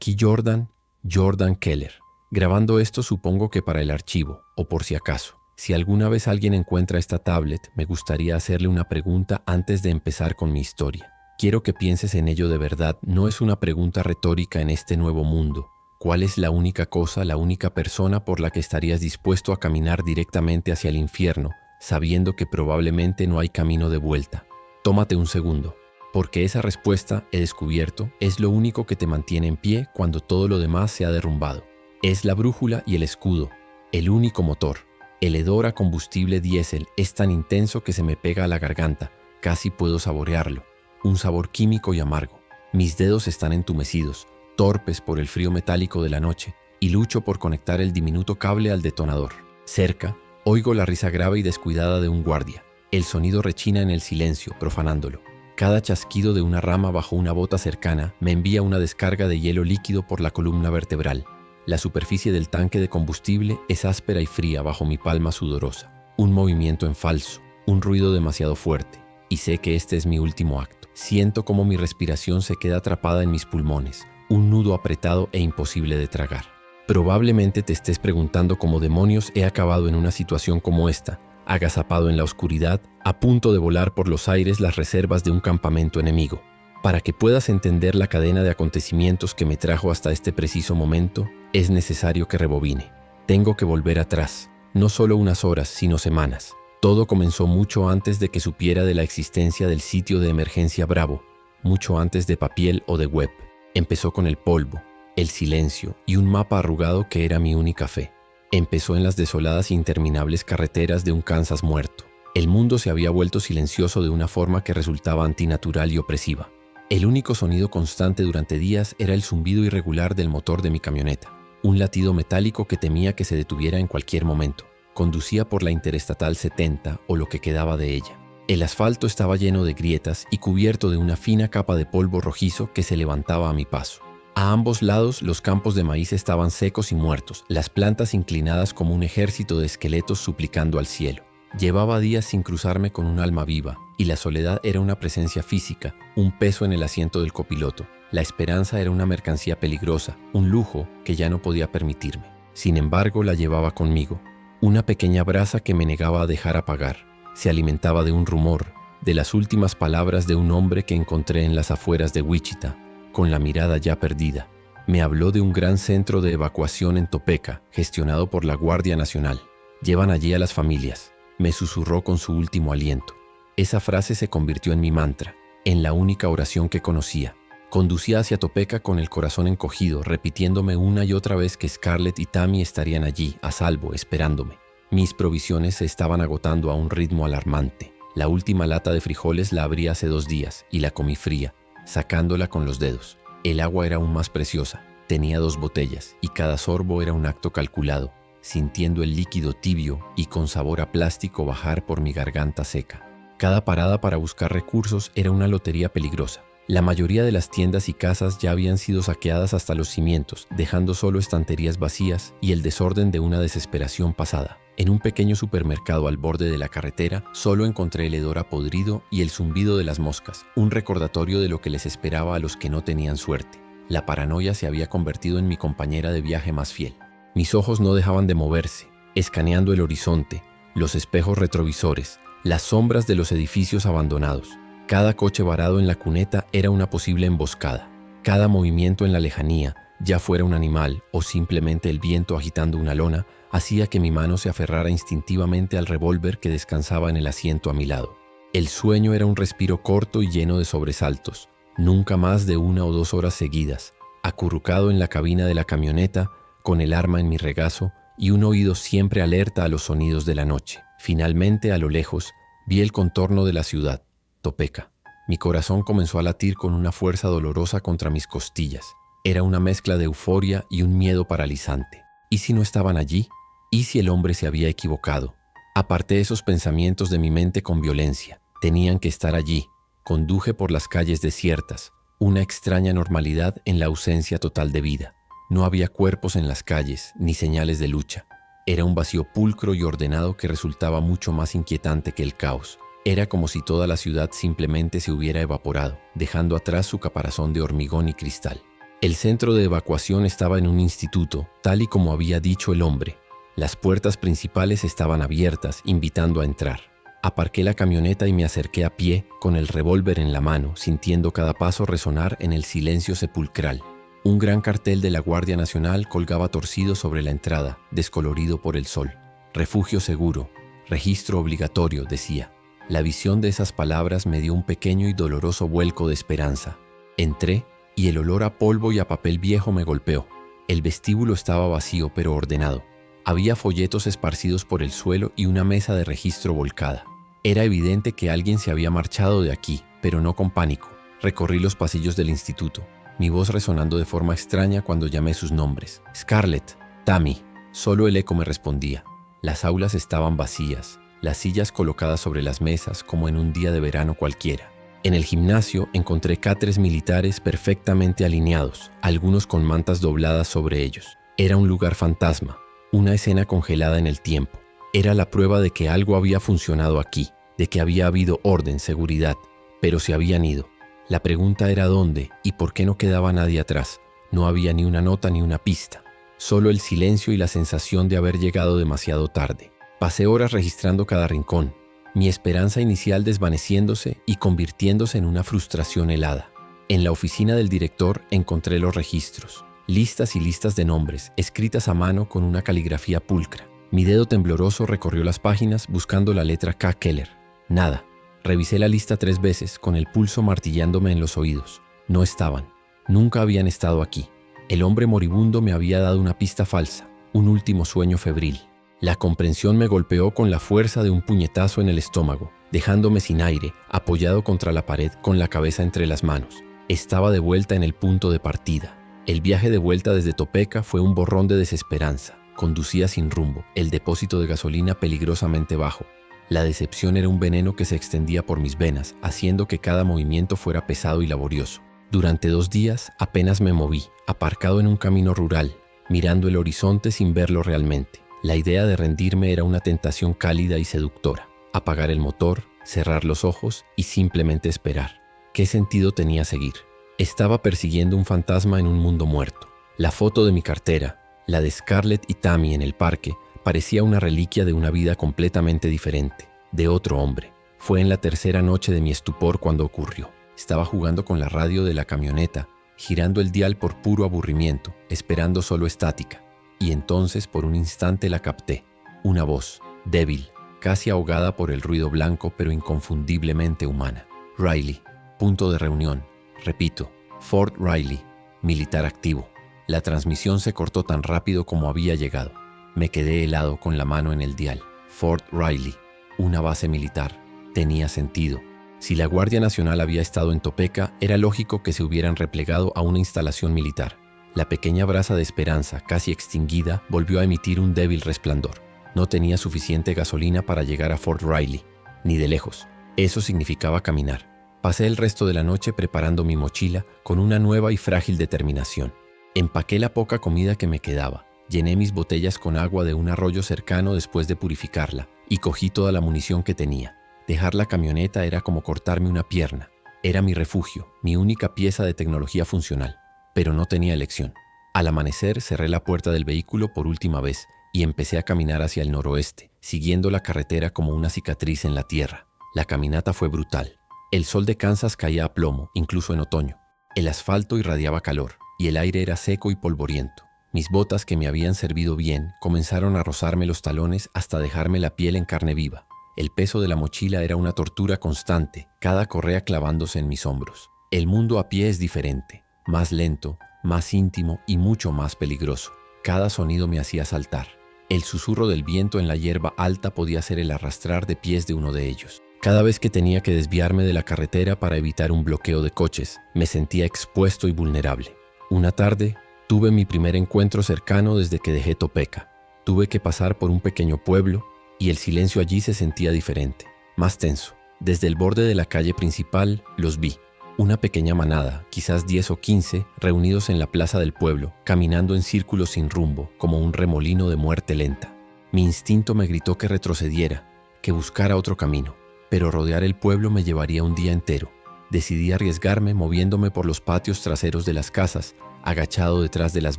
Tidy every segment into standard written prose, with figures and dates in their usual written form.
Aquí Jordan Keller. Grabando esto supongo que para el archivo, o por si acaso. Si alguna vez alguien encuentra esta tablet, me gustaría hacerle una pregunta antes de empezar con mi historia. Quiero que pienses en ello de verdad, no es una pregunta retórica en este nuevo mundo. ¿Cuál es la única cosa, la única persona por la que estarías dispuesto a caminar directamente hacia el infierno, sabiendo que probablemente no hay camino de vuelta? Tómate un segundo, porque esa respuesta, he descubierto, es lo único que te mantiene en pie cuando todo lo demás se ha derrumbado. Es la brújula y el escudo, el único motor. El hedor a combustible diésel es tan intenso que se me pega a la garganta, casi puedo saborearlo. Un sabor químico y amargo. Mis dedos están entumecidos, torpes por el frío metálico de la noche, y lucho por conectar el diminuto cable al detonador. Cerca, oigo la risa grave y descuidada de un guardia. El sonido rechina en el silencio, profanándolo. Cada chasquido de una rama bajo una bota cercana me envía una descarga de hielo líquido por la columna vertebral. La superficie del tanque de combustible es áspera y fría bajo mi palma sudorosa. Un movimiento en falso, un ruido demasiado fuerte, y sé que este es mi último acto. Siento como mi respiración se queda atrapada en mis pulmones, un nudo apretado e imposible de tragar. Probablemente te estés preguntando cómo demonios he acabado en una situación como esta, agazapado en la oscuridad, a punto de volar por los aires las reservas de un campamento enemigo. Para que puedas entender la cadena de acontecimientos que me trajo hasta este preciso momento, es necesario que rebobine. Tengo que volver atrás, no solo unas horas, sino semanas. Todo comenzó mucho antes de que supiera de la existencia del sitio de emergencia Bravo, mucho antes de Papiel o de Web. Empezó con el polvo, el silencio y un mapa arrugado que era mi única fe. Empezó en las desoladas e interminables carreteras de un Kansas muerto. El mundo se había vuelto silencioso de una forma que resultaba antinatural y opresiva. El único sonido constante durante días era el zumbido irregular del motor de mi camioneta, un latido metálico que temía que se detuviera en cualquier momento. Conducía por la Interestatal 70 o lo que quedaba de ella. El asfalto estaba lleno de grietas y cubierto de una fina capa de polvo rojizo que se levantaba a mi paso. A ambos lados los campos de maíz estaban secos y muertos, las plantas inclinadas como un ejército de esqueletos suplicando al cielo. Llevaba días sin cruzarme con un alma viva, y la soledad era una presencia física, un peso en el asiento del copiloto. La esperanza era una mercancía peligrosa, un lujo que ya no podía permitirme. Sin embargo, la llevaba conmigo. Una pequeña brasa que me negaba a dejar apagar. Se alimentaba de un rumor, de las últimas palabras de un hombre que encontré en las afueras de Wichita, con la mirada ya perdida. Me habló de un gran centro de evacuación en Topeka, gestionado por la Guardia Nacional. Llevan allí a las familias. Me susurró con su último aliento. Esa frase se convirtió en mi mantra, en la única oración que conocía. Conducía hacia Topeka con el corazón encogido, repitiéndome una y otra vez que Scarlett y Tammy estarían allí, a salvo, esperándome. Mis provisiones se estaban agotando a un ritmo alarmante. La última lata de frijoles la abrí hace 2 días y la comí fría, sacándola con los dedos. El agua era aún más preciosa. Tenía 2 botellas y cada sorbo era un acto calculado, sintiendo el líquido tibio y con sabor a plástico bajar por mi garganta seca. Cada parada para buscar recursos era una lotería peligrosa. La mayoría de las tiendas y casas ya habían sido saqueadas hasta los cimientos, dejando solo estanterías vacías y el desorden de una desesperación pasada. En un pequeño supermercado al borde de la carretera, solo encontré el hedor a podrido y el zumbido de las moscas, un recordatorio de lo que les esperaba a los que no tenían suerte. La paranoia se había convertido en mi compañera de viaje más fiel. Mis ojos no dejaban de moverse, escaneando el horizonte, los espejos retrovisores, las sombras de los edificios abandonados. Cada coche varado en la cuneta era una posible emboscada. Cada movimiento en la lejanía, ya fuera un animal o simplemente el viento agitando una lona, hacía que mi mano se aferrara instintivamente al revólver que descansaba en el asiento a mi lado. El sueño era un respiro corto y lleno de sobresaltos, nunca más de 1 o 2 horas seguidas, acurrucado en la cabina de la camioneta, con el arma en mi regazo y un oído siempre alerta a los sonidos de la noche. Finalmente, a lo lejos, vi el contorno de la ciudad, Topeka. Mi corazón comenzó a latir con una fuerza dolorosa contra mis costillas. Era una mezcla de euforia y un miedo paralizante. ¿Y si no estaban allí? ¿Y si el hombre se había equivocado? Aparté esos pensamientos de mi mente con violencia. Tenían que estar allí. Conduje por las calles desiertas, una extraña normalidad en la ausencia total de vida. No había cuerpos en las calles, ni señales de lucha. Era un vacío pulcro y ordenado que resultaba mucho más inquietante que el caos. Era como si toda la ciudad simplemente se hubiera evaporado, dejando atrás su caparazón de hormigón y cristal. El centro de evacuación estaba en un instituto, tal y como había dicho el hombre. Las puertas principales estaban abiertas, invitando a entrar. Aparqué la camioneta y me acerqué a pie, con el revólver en la mano, sintiendo cada paso resonar en el silencio sepulcral. Un gran cartel de la Guardia Nacional colgaba torcido sobre la entrada, descolorido por el sol. Refugio seguro, registro obligatorio, decía. La visión de esas palabras me dio un pequeño y doloroso vuelco de esperanza. Entré y el olor a polvo y a papel viejo me golpeó. El vestíbulo estaba vacío pero ordenado. Había folletos esparcidos por el suelo y una mesa de registro volcada. Era evidente que alguien se había marchado de aquí, pero no con pánico. Recorrí los pasillos del instituto, mi voz resonando de forma extraña cuando llamé sus nombres. Scarlett, Tammy. Solo el eco me respondía. Las aulas estaban vacías, las sillas colocadas sobre las mesas como en un día de verano cualquiera. En el gimnasio encontré catres militares perfectamente alineados, algunos con mantas dobladas sobre ellos. Era un lugar fantasma, una escena congelada en el tiempo. Era la prueba de que algo había funcionado aquí, de que había habido orden, seguridad, pero se habían ido. La pregunta era dónde y por qué no quedaba nadie atrás. No había ni una nota ni una pista, solo el silencio y la sensación de haber llegado demasiado tarde. Pasé horas registrando cada rincón, mi esperanza inicial desvaneciéndose y convirtiéndose en una frustración helada. En la oficina del director encontré los registros, listas y listas de nombres, escritas a mano con una caligrafía pulcra. Mi dedo tembloroso recorrió las páginas buscando la letra K. Keller. Nada. Revisé la lista 3 veces, con el pulso martillándome en los oídos. No estaban. Nunca habían estado aquí. El hombre moribundo me había dado una pista falsa, un último sueño febril. La comprensión me golpeó con la fuerza de un puñetazo en el estómago, dejándome sin aire, apoyado contra la pared con la cabeza entre las manos. Estaba de vuelta en el punto de partida. El viaje de vuelta desde Topeka fue un borrón de desesperanza. Conducía sin rumbo, el depósito de gasolina peligrosamente bajo. La decepción era un veneno que se extendía por mis venas, haciendo que cada movimiento fuera pesado y laborioso. Durante 2 días apenas me moví, aparcado en un camino rural, mirando el horizonte sin verlo realmente. La idea de rendirme era una tentación cálida y seductora. Apagar el motor, cerrar los ojos y simplemente esperar. ¿Qué sentido tenía seguir? Estaba persiguiendo un fantasma en un mundo muerto. La foto de mi cartera, la de Scarlett y Tammy en el parque, parecía una reliquia de una vida completamente diferente, de otro hombre. Fue en la tercera noche de mi estupor cuando ocurrió. Estaba jugando con la radio de la camioneta, girando el dial por puro aburrimiento, esperando solo estática. Y entonces por un instante la capté. Una voz, débil, casi ahogada por el ruido blanco pero inconfundiblemente humana. Riley, punto de reunión. Repito, Fort Riley, militar activo. La transmisión se cortó tan rápido como había llegado. Me quedé helado con la mano en el dial. Fort Riley, una base militar. Tenía sentido. Si la Guardia Nacional había estado en Topeka, era lógico que se hubieran replegado a una instalación militar. La pequeña brasa de esperanza, casi extinguida, volvió a emitir un débil resplandor. No tenía suficiente gasolina para llegar a Fort Riley, ni de lejos. Eso significaba caminar. Pasé el resto de la noche preparando mi mochila con una nueva y frágil determinación. Empaqué la poca comida que me quedaba, llené mis botellas con agua de un arroyo cercano después de purificarla y cogí toda la munición que tenía. Dejar la camioneta era como cortarme una pierna. Era mi refugio, mi única pieza de tecnología funcional. Pero no tenía elección. Al amanecer cerré la puerta del vehículo por última vez y empecé a caminar hacia el noroeste, siguiendo la carretera como una cicatriz en la tierra. La caminata fue brutal. El sol de Kansas caía a plomo, incluso en otoño. El asfalto irradiaba calor y el aire era seco y polvoriento. Mis botas, que me habían servido bien, comenzaron a rozarme los talones hasta dejarme la piel en carne viva. El peso de la mochila era una tortura constante, cada correa clavándose en mis hombros. El mundo a pie es diferente. Más lento, más íntimo y mucho más peligroso. Cada sonido me hacía saltar. El susurro del viento en la hierba alta podía ser el arrastrar de pies de uno de ellos. Cada vez que tenía que desviarme de la carretera para evitar un bloqueo de coches, me sentía expuesto y vulnerable. Una tarde, tuve mi primer encuentro cercano desde que dejé Topeka. Tuve que pasar por un pequeño pueblo y el silencio allí se sentía diferente, más tenso. Desde el borde de la calle principal, los vi. Una pequeña manada, quizás 10 o 15, reunidos en la plaza del pueblo, caminando en círculos sin rumbo, como un remolino de muerte lenta. Mi instinto me gritó que retrocediera, que buscara otro camino, pero rodear el pueblo me llevaría un día entero. Decidí arriesgarme moviéndome por los patios traseros de las casas, agachado detrás de las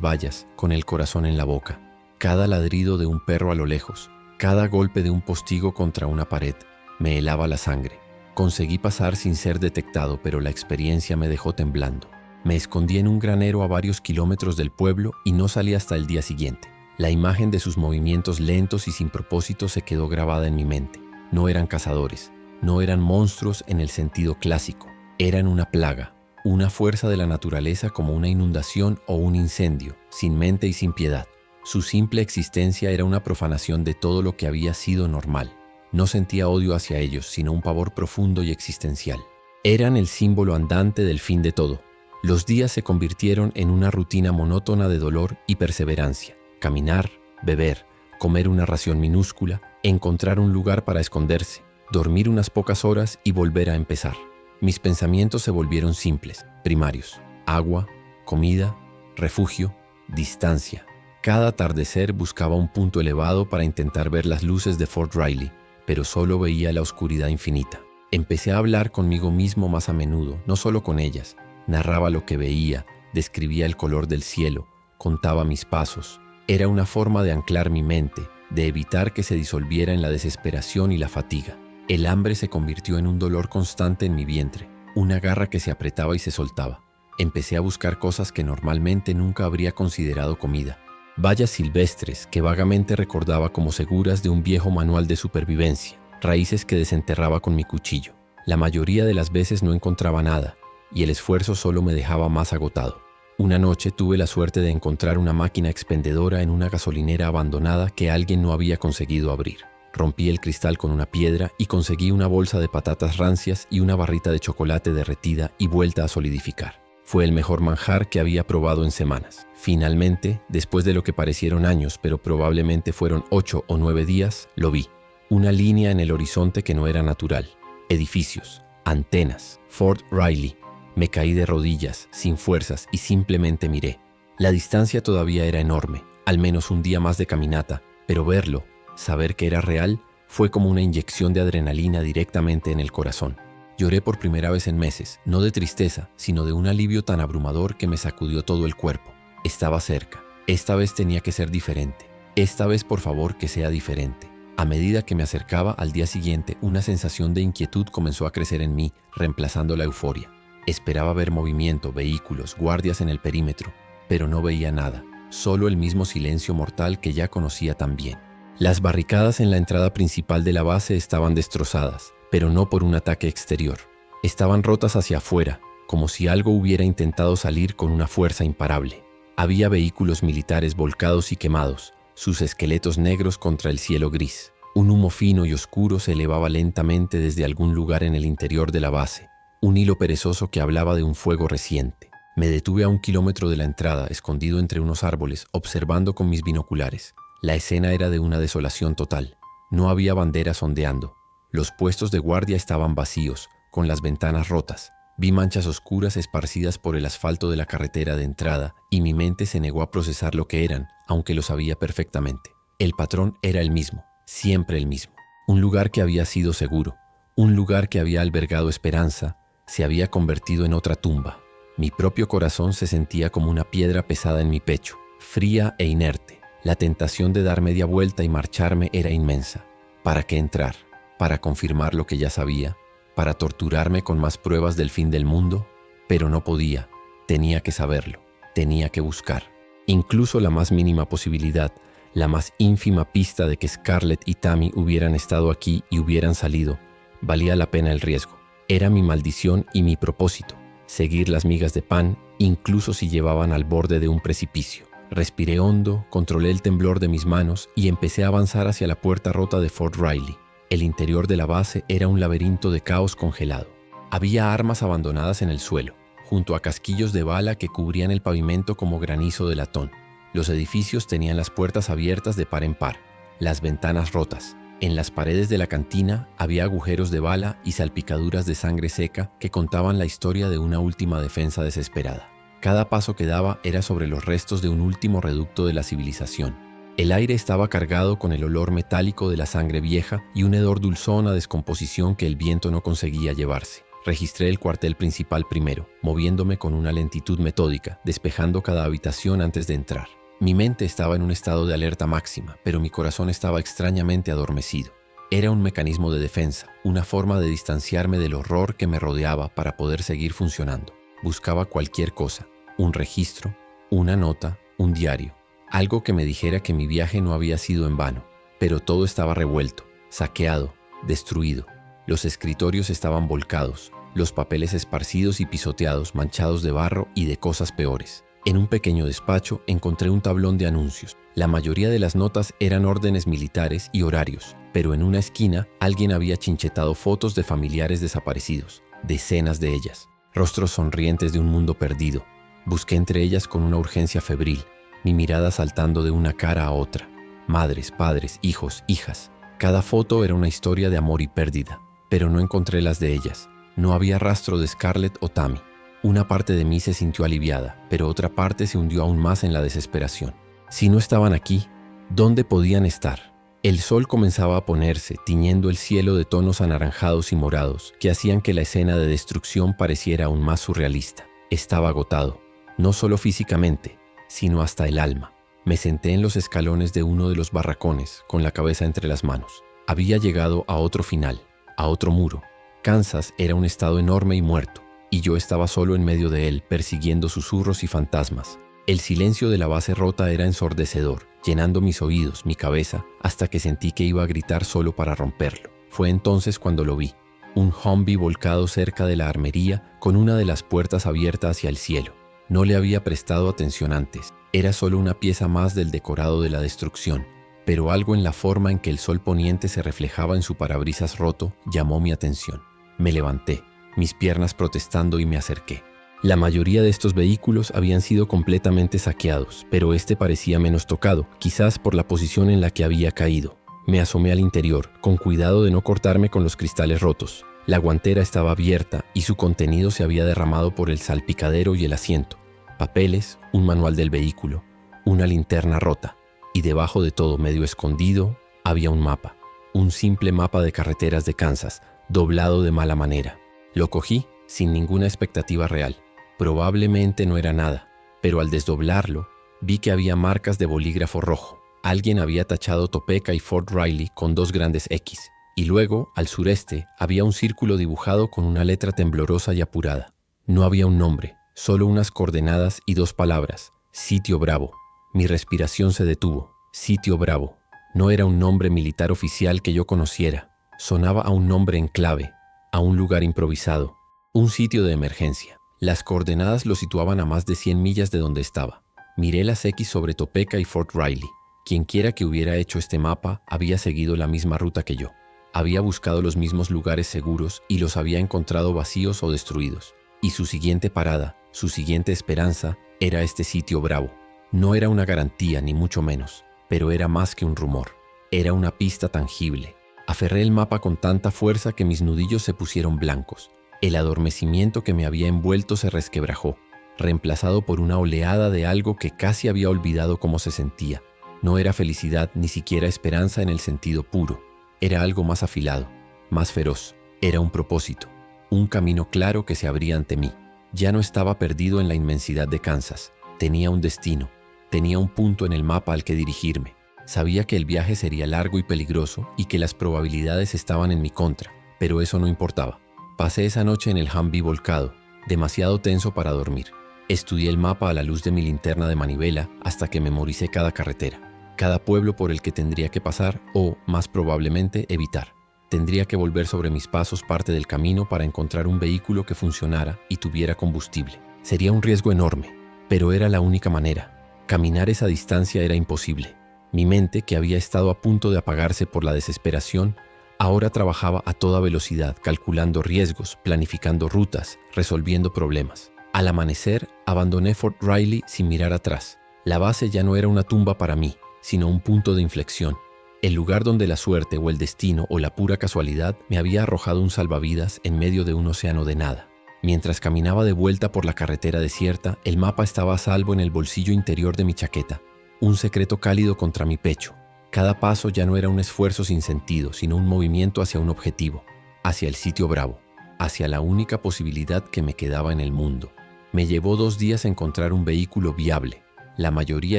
vallas, con el corazón en la boca. Cada ladrido de un perro a lo lejos, cada golpe de un postigo contra una pared, me helaba la sangre. Conseguí pasar sin ser detectado, pero la experiencia me dejó temblando. Me escondí en un granero a varios kilómetros del pueblo y no salí hasta el día siguiente. La imagen de sus movimientos lentos y sin propósito se quedó grabada en mi mente. No eran cazadores, no eran monstruos en el sentido clásico. Eran una plaga, una fuerza de la naturaleza como una inundación o un incendio, sin mente y sin piedad. Su simple existencia era una profanación de todo lo que había sido normal. No sentía odio hacia ellos, sino un pavor profundo y existencial. Eran el símbolo andante del fin de todo. Los días se convirtieron en una rutina monótona de dolor y perseverancia. Caminar, beber, comer una ración minúscula, encontrar un lugar para esconderse, dormir unas pocas horas y volver a empezar. Mis pensamientos se volvieron simples, primarios. Agua, comida, refugio, distancia. Cada atardecer buscaba un punto elevado para intentar ver las luces de Fort Riley, pero solo veía la oscuridad infinita. Empecé a hablar conmigo mismo más a menudo, no solo con ellas. Narraba lo que veía, describía el color del cielo, contaba mis pasos. Era una forma de anclar mi mente, de evitar que se disolviera en la desesperación y la fatiga. El hambre se convirtió en un dolor constante en mi vientre, una garra que se apretaba y se soltaba. Empecé a buscar cosas que normalmente nunca habría considerado comida. Bayas silvestres que vagamente recordaba como seguras de un viejo manual de supervivencia, raíces que desenterraba con mi cuchillo. La mayoría de las veces no encontraba nada, y el esfuerzo solo me dejaba más agotado. Una noche tuve la suerte de encontrar una máquina expendedora en una gasolinera abandonada que alguien no había conseguido abrir. Rompí el cristal con una piedra y conseguí una bolsa de patatas rancias y una barrita de chocolate derretida y vuelta a solidificar. Fue el mejor manjar que había probado en semanas. Finalmente, después de lo que parecieron años, pero probablemente fueron 8 o 9 días, lo vi. Una línea en el horizonte que no era natural. Edificios, antenas, Fort Riley. Me caí de rodillas, sin fuerzas, y simplemente miré. La distancia todavía era enorme, al menos un día más de caminata, pero verlo, saber que era real, fue como una inyección de adrenalina directamente en el corazón. Lloré por primera vez en meses, no de tristeza, sino de un alivio tan abrumador que me sacudió todo el cuerpo. Estaba cerca. Esta vez tenía que ser diferente. Esta vez, por favor, que sea diferente. A medida que me acercaba al día siguiente, una sensación de inquietud comenzó a crecer en mí, reemplazando la euforia. Esperaba ver movimiento, vehículos, guardias en el perímetro, pero no veía nada, solo el mismo silencio mortal que ya conocía tan bien. Las barricadas en la entrada principal de la base estaban destrozadas, pero no por un ataque exterior. Estaban rotas hacia afuera, como si algo hubiera intentado salir con una fuerza imparable. Había vehículos militares volcados y quemados, sus esqueletos negros contra el cielo gris. Un humo fino y oscuro se elevaba lentamente desde algún lugar en el interior de la base. Un hilo perezoso que hablaba de un fuego reciente. Me detuve a 1 kilómetro de la entrada, escondido entre unos árboles, observando con mis binoculares. La escena era de una desolación total. No había banderas ondeando. Los puestos de guardia estaban vacíos, con las ventanas rotas. Vi manchas oscuras esparcidas por el asfalto de la carretera de entrada, y mi mente se negó a procesar lo que eran, aunque lo sabía perfectamente. El patrón era el mismo, siempre el mismo. Un lugar que había sido seguro, un lugar que había albergado esperanza, se había convertido en otra tumba. Mi propio corazón se sentía como una piedra pesada en mi pecho, fría e inerte. La tentación de dar media vuelta y marcharme era inmensa. ¿Para qué entrar? ¿Para confirmar lo que ya sabía? ¿Para torturarme con más pruebas del fin del mundo? Pero no podía. Tenía que saberlo. Tenía que buscar. Incluso la más mínima posibilidad, la más ínfima pista de que Scarlett y Tammy hubieran estado aquí y hubieran salido, valía la pena el riesgo. Era mi maldición y mi propósito, seguir las migas de pan, incluso si llevaban al borde de un precipicio. Respiré hondo, controlé el temblor de mis manos y empecé a avanzar hacia la puerta rota de Fort Riley. El interior de la base era un laberinto de caos congelado. Había armas abandonadas en el suelo, junto a casquillos de bala que cubrían el pavimento como granizo de latón. Los edificios tenían las puertas abiertas de par en par, las ventanas rotas. En las paredes de la cantina había agujeros de bala y salpicaduras de sangre seca que contaban la historia de una última defensa desesperada. Cada paso que daba era sobre los restos de un último reducto de la civilización. El aire estaba cargado con el olor metálico de la sangre vieja y un hedor dulzón a descomposición que el viento no conseguía llevarse. Registré el cuartel principal primero, moviéndome con una lentitud metódica, despejando cada habitación antes de entrar. Mi mente estaba en un estado de alerta máxima, pero mi corazón estaba extrañamente adormecido. Era un mecanismo de defensa, una forma de distanciarme del horror que me rodeaba para poder seguir funcionando. Buscaba cualquier cosa, un registro, una nota, un diario, algo que me dijera que mi viaje no había sido en vano. Pero todo estaba revuelto, saqueado, destruido. Los escritorios estaban volcados, los papeles esparcidos y pisoteados, manchados de barro y de cosas peores. En un pequeño despacho encontré un tablón de anuncios. La mayoría de las notas eran órdenes militares y horarios, pero en una esquina alguien había chinchetado fotos de familiares desaparecidos, decenas de ellas, rostros sonrientes de un mundo perdido. Busqué entre ellas con una urgencia febril, mi mirada saltando de una cara a otra. Madres, padres, hijos, hijas. Cada foto era una historia de amor y pérdida, pero no encontré las de ellas. No había rastro de Scarlett o Tammy. Una parte de mí se sintió aliviada, pero otra parte se hundió aún más en la desesperación. Si no estaban aquí, ¿dónde podían estar? El sol comenzaba a ponerse, tiñendo el cielo de tonos anaranjados y morados, que hacían que la escena de destrucción pareciera aún más surrealista. Estaba agotado, no solo físicamente, sino hasta el alma. Me senté en los escalones de uno de los barracones, con la cabeza entre las manos. Había llegado a otro final, a otro muro. Kansas era un estado enorme y muerto, y yo estaba solo en medio de él, persiguiendo susurros y fantasmas. El silencio de la base rota era ensordecedor, llenando mis oídos, mi cabeza, hasta que sentí que iba a gritar solo para romperlo. Fue entonces cuando lo vi, un Humvee volcado cerca de la armería, con una de las puertas abierta hacia el cielo. No le había prestado atención antes. Era solo una pieza más del decorado de la destrucción, pero algo en la forma en que el sol poniente se reflejaba en su parabrisas roto llamó mi atención. Me levanté, mis piernas protestando, y me acerqué. La mayoría de estos vehículos habían sido completamente saqueados, pero este parecía menos tocado, quizás por la posición en la que había caído. Me asomé al interior, con cuidado de no cortarme con los cristales rotos. La guantera estaba abierta y su contenido se había derramado por el salpicadero y el asiento. Papeles, un manual del vehículo, una linterna rota, y debajo de todo, medio escondido, había un mapa. Un simple mapa de carreteras de Kansas, doblado de mala manera. Lo cogí sin ninguna expectativa real. Probablemente no era nada, pero al desdoblarlo, vi que había marcas de bolígrafo rojo. Alguien había tachado Topeka y Fort Riley con 2 grandes X, y luego, al sureste, había un círculo dibujado con una letra temblorosa y apurada. No había un nombre, solo unas coordenadas y 2 palabras: Sitio Bravo. Mi respiración se detuvo. Sitio Bravo. No era un nombre militar oficial que yo conociera. Sonaba a un nombre en clave, a un lugar improvisado, un sitio de emergencia. Las coordenadas lo situaban a más de 100 millas de donde estaba. Miré las X sobre Topeka y Fort Riley. Quienquiera que hubiera hecho este mapa había seguido la misma ruta que yo. Había buscado los mismos lugares seguros y los había encontrado vacíos o destruidos. Y su siguiente parada, su siguiente esperanza, era este Sitio Bravo. No era una garantía, ni mucho menos, pero era más que un rumor. Era una pista tangible. Aferré el mapa con tanta fuerza que mis nudillos se pusieron blancos. El adormecimiento que me había envuelto se resquebrajó, reemplazado por una oleada de algo que casi había olvidado cómo se sentía. No era felicidad, ni siquiera esperanza en el sentido puro. Era algo más afilado, más feroz. Era un propósito, un camino claro que se abría ante mí. Ya no estaba perdido en la inmensidad de Kansas. Tenía un destino, tenía un punto en el mapa al que dirigirme. Sabía que el viaje sería largo y peligroso y que las probabilidades estaban en mi contra, pero eso no importaba. Pasé esa noche en el Humvee volcado, demasiado tenso para dormir. Estudié el mapa a la luz de mi linterna de manivela hasta que memoricé cada carretera, cada pueblo por el que tendría que pasar o, más probablemente, evitar. Tendría que volver sobre mis pasos parte del camino para encontrar un vehículo que funcionara y tuviera combustible. Sería un riesgo enorme, pero era la única manera. Caminar esa distancia era imposible. Mi mente, que había estado a punto de apagarse por la desesperación, ahora trabajaba a toda velocidad, calculando riesgos, planificando rutas, resolviendo problemas. Al amanecer, abandoné Fort Riley sin mirar atrás. La base ya no era una tumba para mí, sino un punto de inflexión. El lugar donde la suerte o el destino o la pura casualidad me había arrojado un salvavidas en medio de un océano de nada. Mientras caminaba de vuelta por la carretera desierta, el mapa estaba a salvo en el bolsillo interior de mi chaqueta. Un secreto cálido contra mi pecho. Cada paso ya no era un esfuerzo sin sentido, sino un movimiento hacia un objetivo, hacia el Sitio Bravo. hacia la única posibilidad que me quedaba en el mundo. Me llevó 2 días encontrar un vehículo viable. La mayoría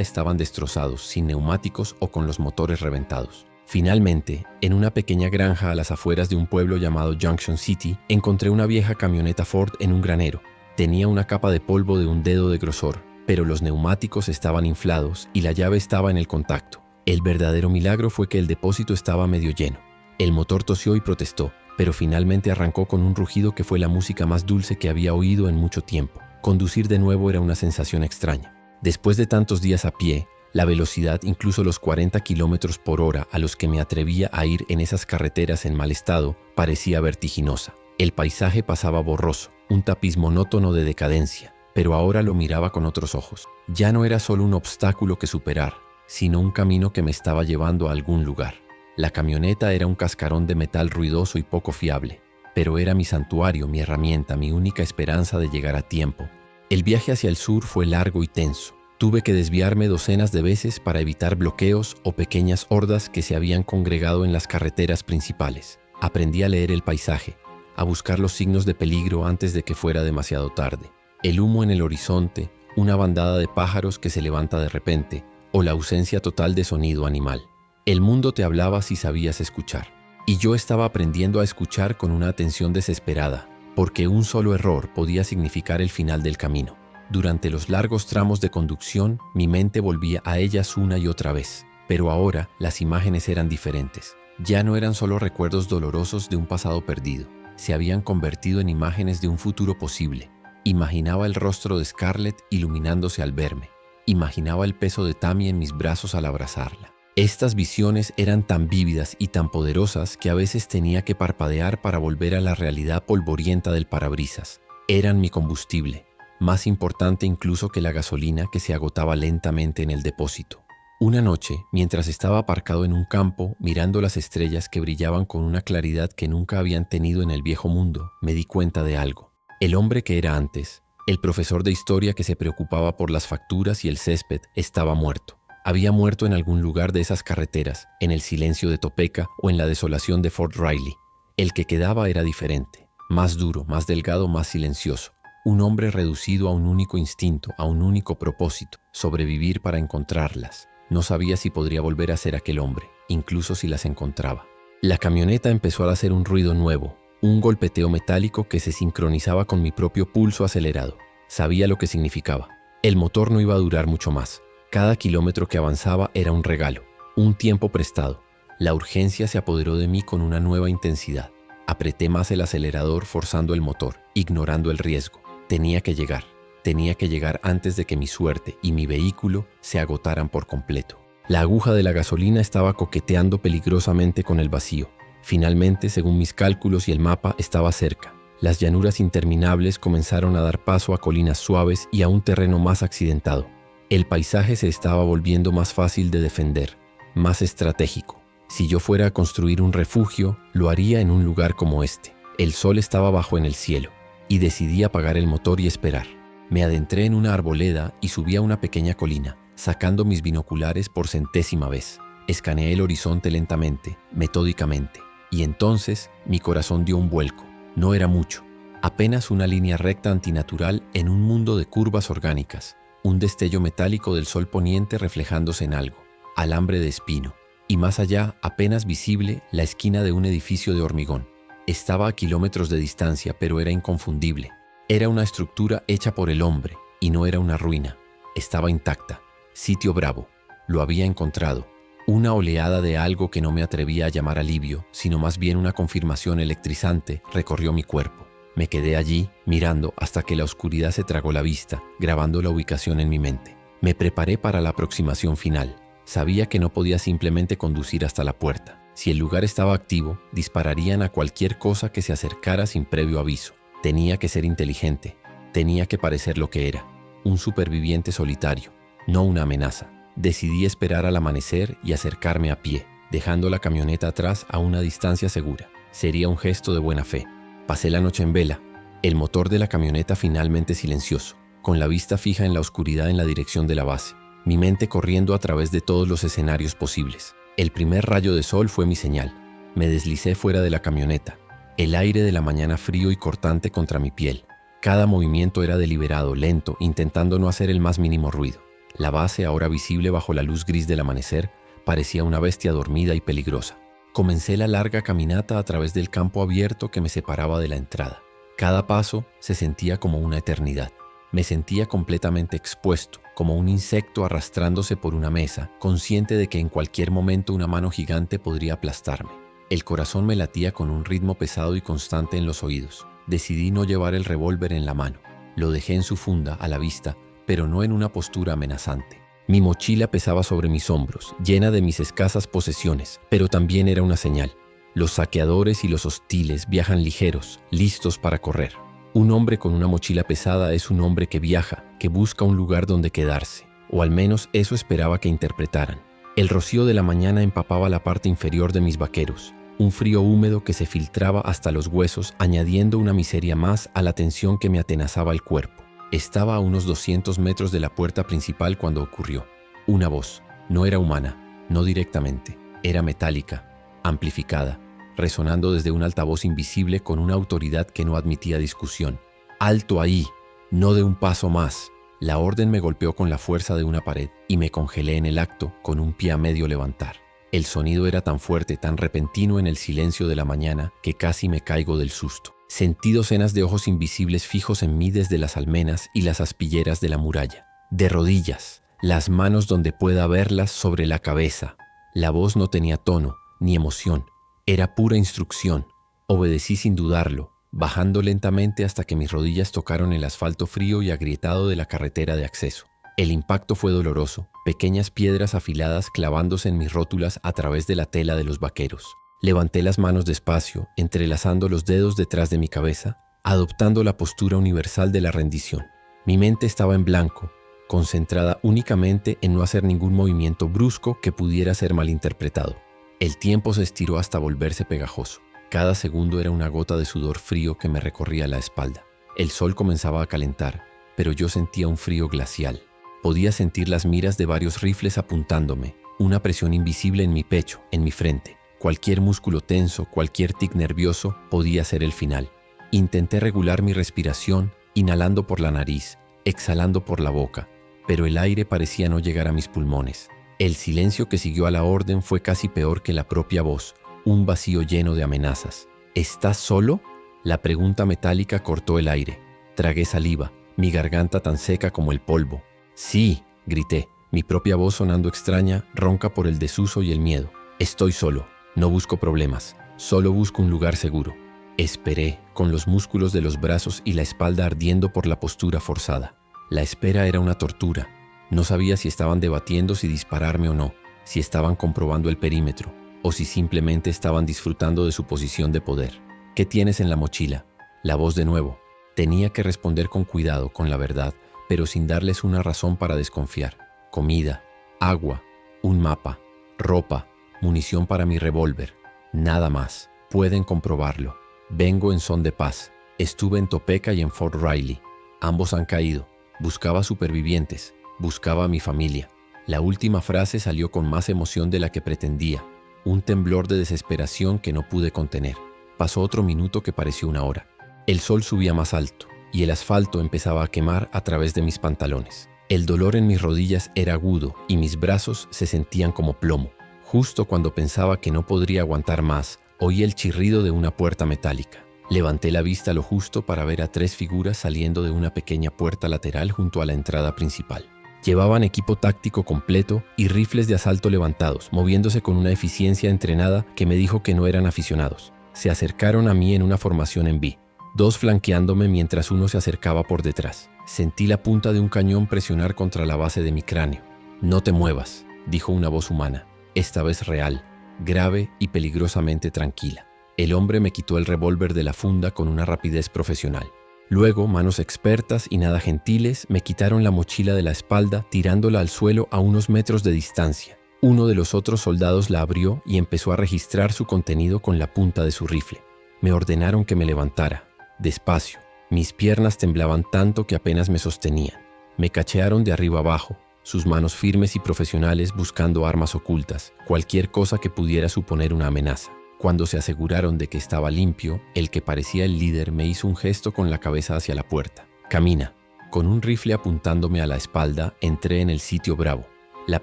estaban destrozados, sin neumáticos o con los motores reventados. Finalmente, en una pequeña granja a las afueras de un pueblo llamado Junction City, encontré una vieja camioneta Ford en un granero. Tenía una capa de polvo de un dedo de grosor, pero los neumáticos estaban inflados y la llave estaba en el contacto. El verdadero milagro fue que el depósito estaba medio lleno. El motor tosió y protestó, pero finalmente arrancó con un rugido que fue la música más dulce que había oído en mucho tiempo. Conducir de nuevo era una sensación extraña. Después de tantos días a pie, la velocidad, incluso los 40 kilómetros por hora a los que me atrevía a ir en esas carreteras en mal estado, parecía vertiginosa. El paisaje pasaba borroso, un tapiz monótono de decadencia, pero ahora lo miraba con otros ojos. Ya no era solo un obstáculo que superar, sino un camino que me estaba llevando a algún lugar. La camioneta era un cascarón de metal ruidoso y poco fiable, pero era mi santuario, mi herramienta, mi única esperanza de llegar a tiempo. El viaje hacia el sur fue largo y tenso. Tuve que desviarme docenas de veces para evitar bloqueos o pequeñas hordas que se habían congregado en las carreteras principales. Aprendí a leer el paisaje, a buscar los signos de peligro antes de que fuera demasiado tarde. El humo en el horizonte, una bandada de pájaros que se levanta de repente, o la ausencia total de sonido animal. El mundo te hablaba si sabías escuchar. Y yo estaba aprendiendo a escuchar con una atención desesperada, porque un solo error podía significar el final del camino. Durante los largos tramos de conducción, mi mente volvía a ellas una y otra vez, pero ahora las imágenes eran diferentes. Ya no eran solo recuerdos dolorosos de un pasado perdido, se habían convertido en imágenes de un futuro posible. Imaginaba el rostro de Scarlett iluminándose al verme. Imaginaba el peso de Tammy en mis brazos al abrazarla. Estas visiones eran tan vívidas y tan poderosas que a veces tenía que parpadear para volver a la realidad polvorienta del parabrisas. Eran mi combustible, más importante incluso que la gasolina que se agotaba lentamente en el depósito. Una noche, mientras estaba aparcado en un campo, mirando las estrellas que brillaban con una claridad que nunca habían tenido en el viejo mundo, me di cuenta de algo. El hombre que era antes, el profesor de historia que se preocupaba por las facturas y el césped, estaba muerto. Había muerto en algún lugar de esas carreteras, en el silencio de Topeka o en la desolación de Fort Riley. El que quedaba era diferente, más duro, más delgado, más silencioso. Un hombre reducido a un único instinto, a un único propósito, sobrevivir para encontrarlas. No sabía si podría volver a ser aquel hombre, incluso si las encontraba. La camioneta empezó a hacer un ruido nuevo, un golpeteo metálico que se sincronizaba con mi propio pulso acelerado. Sabía lo que significaba. El motor no iba a durar mucho más. Cada kilómetro que avanzaba era un regalo, un tiempo prestado. La urgencia se apoderó de mí con una nueva intensidad. Apreté más el acelerador forzando el motor, ignorando el riesgo. Tenía que llegar antes de que mi suerte y mi vehículo se agotaran por completo. La aguja de la gasolina estaba coqueteando peligrosamente con el vacío. Finalmente, según mis cálculos y el mapa, estaba cerca. Las llanuras interminables comenzaron a dar paso a colinas suaves y a un terreno más accidentado. El paisaje se estaba volviendo más fácil de defender, más estratégico. Si yo fuera a construir un refugio, lo haría en un lugar como este. El sol estaba bajo en el cielo, y decidí apagar el motor y esperar. Me adentré en una arboleda y subí a una pequeña colina, sacando mis binoculares por 100ª vez. Escaneé el horizonte lentamente, metódicamente, y entonces mi corazón dio un vuelco. No era mucho, apenas una línea recta antinatural en un mundo de curvas orgánicas. Un destello metálico del sol poniente reflejándose en algo, alambre de espino, y más allá, apenas visible, la esquina de un edificio de hormigón. Estaba a kilómetros de distancia, pero era inconfundible. Era una estructura hecha por el hombre, y no era una ruina. Estaba intacta. Sitio Bravo. Lo había encontrado. Una oleada de algo que no me atrevía a llamar alivio, sino más bien una confirmación electrizante, recorrió mi cuerpo. Me quedé allí, mirando hasta que la oscuridad se tragó la vista, grabando la ubicación en mi mente. Me preparé para la aproximación final. Sabía que no podía simplemente conducir hasta la puerta. Si el lugar estaba activo, dispararían a cualquier cosa que se acercara sin previo aviso. Tenía que ser inteligente. Tenía que parecer lo que era, un superviviente solitario, no una amenaza. Decidí esperar al amanecer y acercarme a pie, dejando la camioneta atrás a una distancia segura. Sería un gesto de buena fe. Pasé la noche en vela, el motor de la camioneta finalmente silencioso, con la vista fija en la oscuridad en la dirección de la base, mi mente corriendo a través de todos los escenarios posibles. El primer rayo de sol fue mi señal. Me deslicé fuera de la camioneta. El aire de la mañana frío y cortante contra mi piel. Cada movimiento era deliberado, lento, intentando no hacer el más mínimo ruido. La base, ahora visible bajo la luz gris del amanecer, parecía una bestia dormida y peligrosa. Comencé la larga caminata a través del campo abierto que me separaba de la entrada. Cada paso se sentía como una eternidad. Me sentía completamente expuesto, como un insecto arrastrándose por una mesa, consciente de que en cualquier momento una mano gigante podría aplastarme. El corazón me latía con un ritmo pesado y constante en los oídos. Decidí no llevar el revólver en la mano. Lo dejé en su funda, a la vista, pero no en una postura amenazante. Mi mochila pesaba sobre mis hombros, llena de mis escasas posesiones, pero también era una señal. Los saqueadores y los hostiles viajan ligeros, listos para correr. Un hombre con una mochila pesada es un hombre que viaja, que busca un lugar donde quedarse, o al menos eso esperaba que interpretaran. El rocío de la mañana empapaba la parte inferior de mis vaqueros, un frío húmedo que se filtraba hasta los huesos, añadiendo una miseria más a la tensión que me atenazaba el cuerpo. Estaba a unos 200 metros de la puerta principal cuando ocurrió. Una voz. No era humana, no directamente. Era metálica, amplificada, resonando desde un altavoz invisible con una autoridad que no admitía discusión. ¡Alto ahí! No de un paso más. La orden me golpeó con la fuerza de una pared y me congelé en el acto con un pie a medio levantar. El sonido era tan fuerte, tan repentino en el silencio de la mañana que casi me caigo del susto. Sentí docenas de ojos invisibles fijos en mí desde las almenas y las aspilleras de la muralla. De rodillas, las manos donde pueda verlas sobre la cabeza. La voz no tenía tono, ni emoción. Era pura instrucción. Obedecí sin dudarlo, bajando lentamente hasta que mis rodillas tocaron el asfalto frío y agrietado de la carretera de acceso. El impacto fue doloroso, pequeñas piedras afiladas clavándose en mis rótulas a través de la tela de los vaqueros. Levanté las manos despacio, entrelazando los dedos detrás de mi cabeza, adoptando la postura universal de la rendición. Mi mente estaba en blanco, concentrada únicamente en no hacer ningún movimiento brusco que pudiera ser malinterpretado. El tiempo se estiró hasta volverse pegajoso. Cada segundo era una gota de sudor frío que me recorría la espalda. El sol comenzaba a calentar, pero yo sentía un frío glacial. Podía sentir las miras de varios rifles apuntándome, una presión invisible en mi pecho, en mi frente. Cualquier músculo tenso, cualquier tic nervioso podía ser el final. Intenté regular mi respiración, inhalando por la nariz, exhalando por la boca, pero el aire parecía no llegar a mis pulmones. El silencio que siguió a la orden fue casi peor que la propia voz, un vacío lleno de amenazas. ¿Estás solo? La pregunta metálica cortó el aire. Tragué saliva, mi garganta tan seca como el polvo. Sí, grité, mi propia voz sonando extraña, ronca por el desuso y el miedo. Estoy solo, no busco problemas, solo busco un lugar seguro. Esperé, con los músculos de los brazos y la espalda ardiendo por la postura forzada. La espera era una tortura. No sabía si estaban debatiendo si dispararme o no, si estaban comprobando el perímetro, o si simplemente estaban disfrutando de su posición de poder. ¿Qué tienes en la mochila? La voz de nuevo. Tenía que responder con cuidado, con la verdad, pero sin darles una razón para desconfiar. Comida, agua, un mapa, ropa, munición para mi revólver. Nada más. Pueden comprobarlo. Vengo en son de paz. Estuve en Topeka y en Fort Riley. Ambos han caído. Buscaba supervivientes. Buscaba a mi familia. La última frase salió con más emoción de la que pretendía. Un temblor de desesperación que no pude contener. Pasó otro minuto que pareció una hora. El sol subía más alto y el asfalto empezaba a quemar a través de mis pantalones. El dolor en mis rodillas era agudo y mis brazos se sentían como plomo. Justo cuando pensaba que no podría aguantar más, oí el chirrido de una puerta metálica. Levanté la vista lo justo para ver a 3 figuras saliendo de una pequeña puerta lateral junto a la entrada principal. Llevaban equipo táctico completo y rifles de asalto levantados, moviéndose con una eficiencia entrenada que me dijo que no eran aficionados. Se acercaron a mí en una formación en V, 2 flanqueándome mientras uno se acercaba por detrás. Sentí la punta de un cañón presionar contra la base de mi cráneo. «No te muevas», dijo una voz humana, esta vez real, grave y peligrosamente tranquila. El hombre me quitó el revólver de la funda con una rapidez profesional. Luego, manos expertas y nada gentiles me quitaron la mochila de la espalda, tirándola al suelo a unos metros de distancia. Uno de los otros soldados la abrió y empezó a registrar su contenido con la punta de su rifle. Me ordenaron que me levantara, despacio. Mis piernas temblaban tanto que apenas me sostenían. Me cachearon de arriba abajo, sus manos firmes y profesionales buscando armas ocultas, cualquier cosa que pudiera suponer una amenaza. Cuando se aseguraron de que estaba limpio, el que parecía el líder me hizo un gesto con la cabeza hacia la puerta. «Camina». Con un rifle apuntándome a la espalda, entré en el sitio bravo. La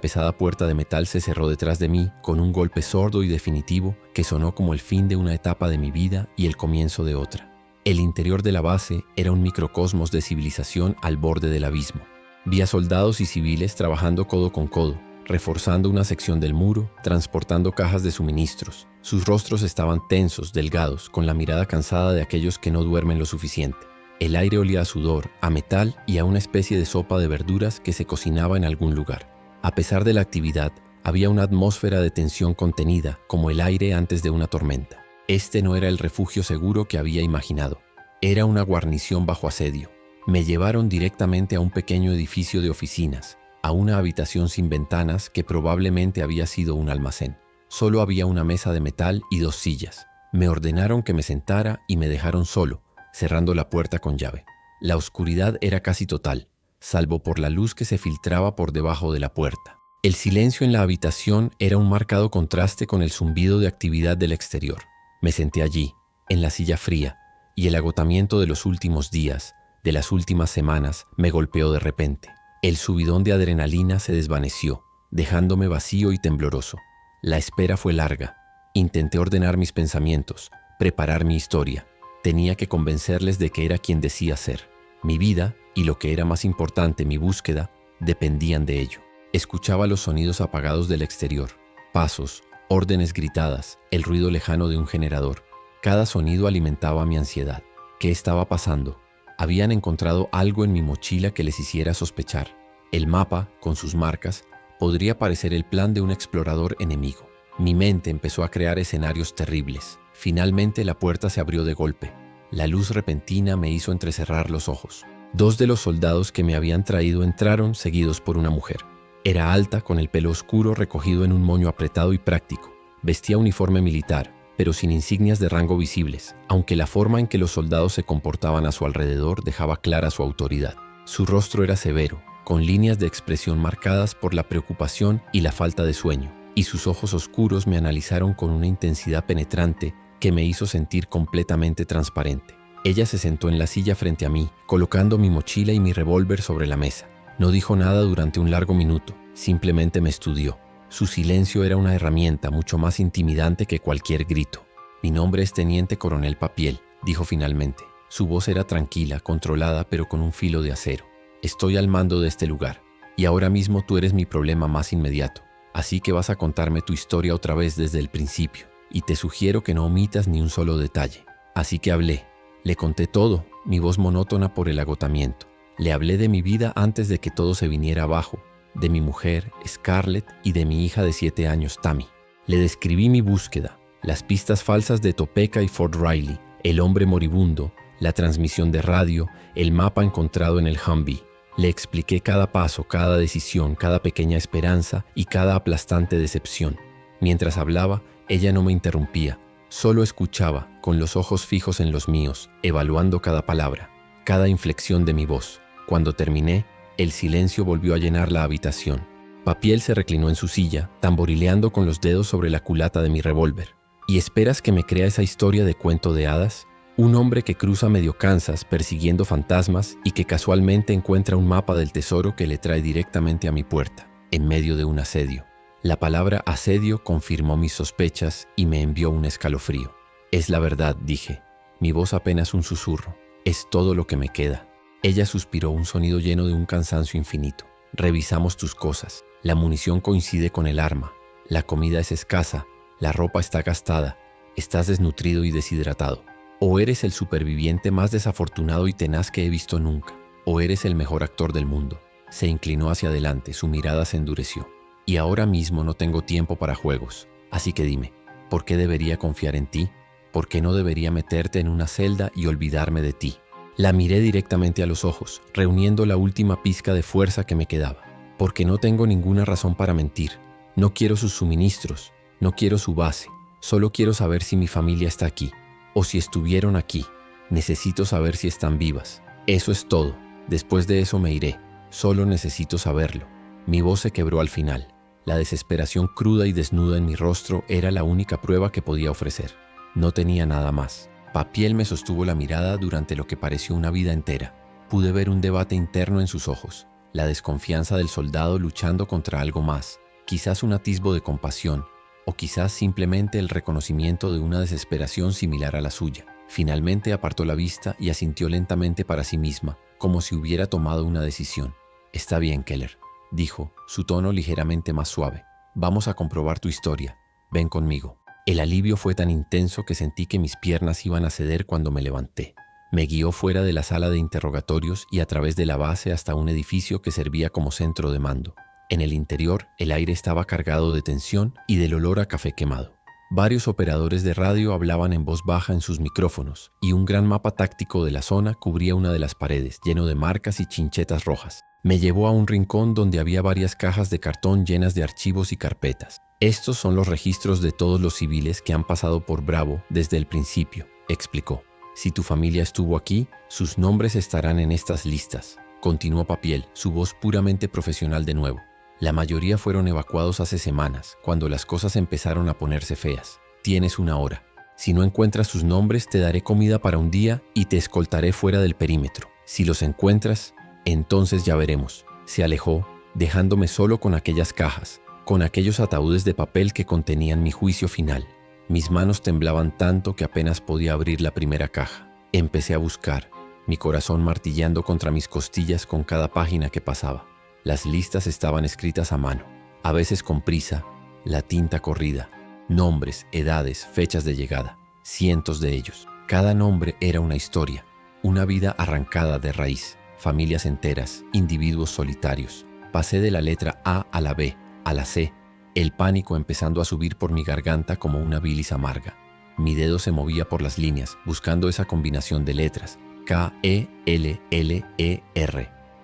pesada puerta de metal se cerró detrás de mí con un golpe sordo y definitivo que sonó como el fin de una etapa de mi vida y el comienzo de otra. El interior de la base era un microcosmos de civilización al borde del abismo. Vi a soldados y civiles trabajando codo con codo, reforzando una sección del muro, transportando cajas de suministros. Sus rostros estaban tensos, delgados, con la mirada cansada de aquellos que no duermen lo suficiente. El aire olía a sudor, a metal y a una especie de sopa de verduras que se cocinaba en algún lugar. A pesar de la actividad, había una atmósfera de tensión contenida, como el aire antes de una tormenta. Este no era el refugio seguro que había imaginado. Era una guarnición bajo asedio. Me llevaron directamente a un pequeño edificio de oficinas, a una habitación sin ventanas que probablemente había sido un almacén. Solo había una mesa de metal y 2 sillas. Me ordenaron que me sentara y me dejaron solo, cerrando la puerta con llave. La oscuridad era casi total, salvo por la luz que se filtraba por debajo de la puerta. El silencio en la habitación era un marcado contraste con el zumbido de actividad del exterior. Me senté allí, en la silla fría, y el agotamiento de los últimos días, de las últimas semanas, me golpeó de repente. El subidón de adrenalina se desvaneció, dejándome vacío y tembloroso. La espera fue larga. Intenté ordenar mis pensamientos, preparar mi historia. Tenía que convencerles de que era quien decía ser. Mi vida, y lo que era más importante, mi búsqueda, dependían de ello. Escuchaba los sonidos apagados del exterior, pasos, órdenes gritadas, el ruido lejano de un generador. Cada sonido alimentaba mi ansiedad. ¿Qué estaba pasando? Habían encontrado algo en mi mochila que les hiciera sospechar. El mapa, con sus marcas, podría parecer el plan de un explorador enemigo. Mi mente empezó a crear escenarios terribles. Finalmente la puerta se abrió de golpe. La luz repentina me hizo entrecerrar los ojos. 2 de los soldados que me habían traído entraron seguidos por una mujer. Era alta, con el pelo oscuro recogido en un moño apretado y práctico. Vestía uniforme militar, pero sin insignias de rango visibles, aunque la forma en que los soldados se comportaban a su alrededor dejaba clara su autoridad. Su rostro era severo, con líneas de expresión marcadas por la preocupación y la falta de sueño, y sus ojos oscuros me analizaron con una intensidad penetrante que me hizo sentir completamente transparente. Ella se sentó en la silla frente a mí, colocando mi mochila y mi revólver sobre la mesa. No dijo nada durante un largo minuto, simplemente me estudió. Su silencio era una herramienta mucho más intimidante que cualquier grito. «Mi nombre es Teniente Coronel Papiel», dijo finalmente. Su voz era tranquila, controlada, pero con un filo de acero. «Estoy al mando de este lugar, y ahora mismo tú eres mi problema más inmediato. Así que vas a contarme tu historia otra vez desde el principio, y te sugiero que no omitas ni un solo detalle». Así que hablé. Le conté todo, mi voz monótona por el agotamiento. Le hablé de mi vida antes de que todo se viniera abajo, de mi mujer, Scarlett, y de mi hija de 7 años, Tammy. Le describí mi búsqueda, las pistas falsas de Topeka y Fort Riley, el hombre moribundo, la transmisión de radio, el mapa encontrado en el Humvee. Le expliqué cada paso, cada decisión, cada pequeña esperanza y cada aplastante decepción. Mientras hablaba, ella no me interrumpía, solo escuchaba, con los ojos fijos en los míos, evaluando cada palabra, cada inflexión de mi voz. Cuando terminé, el silencio volvió a llenar la habitación. Papiel se reclinó en su silla, tamborileando con los dedos sobre la culata de mi revólver. ¿Y esperas que me crea esa historia de cuento de hadas? Un hombre que cruza medio Kansas persiguiendo fantasmas y que casualmente encuentra un mapa del tesoro que le trae directamente a mi puerta, en medio de un asedio. La palabra asedio confirmó mis sospechas y me envió un escalofrío. «Es la verdad», dije. Mi voz apenas un susurro. «Es todo lo que me queda». Ella suspiró, un sonido lleno de un cansancio infinito. «Revisamos tus cosas. La munición coincide con el arma. La comida es escasa. La ropa está gastada. Estás desnutrido y deshidratado. O eres el superviviente más desafortunado y tenaz que he visto nunca, o eres el mejor actor del mundo». Se inclinó hacia adelante, su mirada se endureció. «Y ahora mismo no tengo tiempo para juegos. Así que dime, ¿por qué debería confiar en ti? ¿Por qué no debería meterte en una celda y olvidarme de ti?» La miré directamente a los ojos, reuniendo la última pizca de fuerza que me quedaba. «Porque no tengo ninguna razón para mentir. No quiero sus suministros, no quiero su base. Solo quiero saber si mi familia está aquí, o si estuvieron aquí. Necesito saber si están vivas. Eso es todo. Después de eso me iré. Solo necesito saberlo». Mi voz se quebró al final. La desesperación cruda y desnuda en mi rostro era la única prueba que podía ofrecer. No tenía nada más. Papiel me sostuvo la mirada durante lo que pareció una vida entera. Pude ver un debate interno en sus ojos, la desconfianza del soldado luchando contra algo más, quizás un atisbo de compasión, o quizás simplemente el reconocimiento de una desesperación similar a la suya. Finalmente apartó la vista y asintió lentamente para sí misma, como si hubiera tomado una decisión. «Está bien, Keller», dijo, su tono ligeramente más suave. «Vamos a comprobar tu historia. Ven conmigo». El alivio fue tan intenso que sentí que mis piernas iban a ceder cuando me levanté. Me guió fuera de la sala de interrogatorios y a través de la base hasta un edificio que servía como centro de mando. En el interior, el aire estaba cargado de tensión y del olor a café quemado. Varios operadores de radio hablaban en voz baja en sus micrófonos y un gran mapa táctico de la zona cubría una de las paredes, lleno de marcas y chinchetas rojas. Me llevó a un rincón donde había varias cajas de cartón llenas de archivos y carpetas. «Estos son los registros de todos los civiles que han pasado por Bravo desde el principio», explicó. «Si tu familia estuvo aquí, sus nombres estarán en estas listas», continuó Papiel, su voz puramente profesional de nuevo. «La mayoría fueron evacuados hace semanas, cuando las cosas empezaron a ponerse feas. Tienes una hora. Si no encuentras sus nombres, te daré comida para un día y te escoltaré fuera del perímetro. Si los encuentras, entonces ya veremos». Se alejó, dejándome solo con aquellas cajas, con aquellos ataúdes de papel que contenían mi juicio final. Mis manos temblaban tanto que apenas podía abrir la primera caja. Empecé a buscar, mi corazón martillando contra mis costillas con cada página que pasaba. Las listas estaban escritas a mano, a veces con prisa, la tinta corrida. Nombres, edades, fechas de llegada, cientos de ellos. Cada nombre era una historia, una vida arrancada de raíz, familias enteras, individuos solitarios. Pasé de la letra A a la B, a la C, el pánico empezando a subir por mi garganta como una bilis amarga. Mi dedo se movía por las líneas, buscando esa combinación de letras, K-E-L-L-E-R.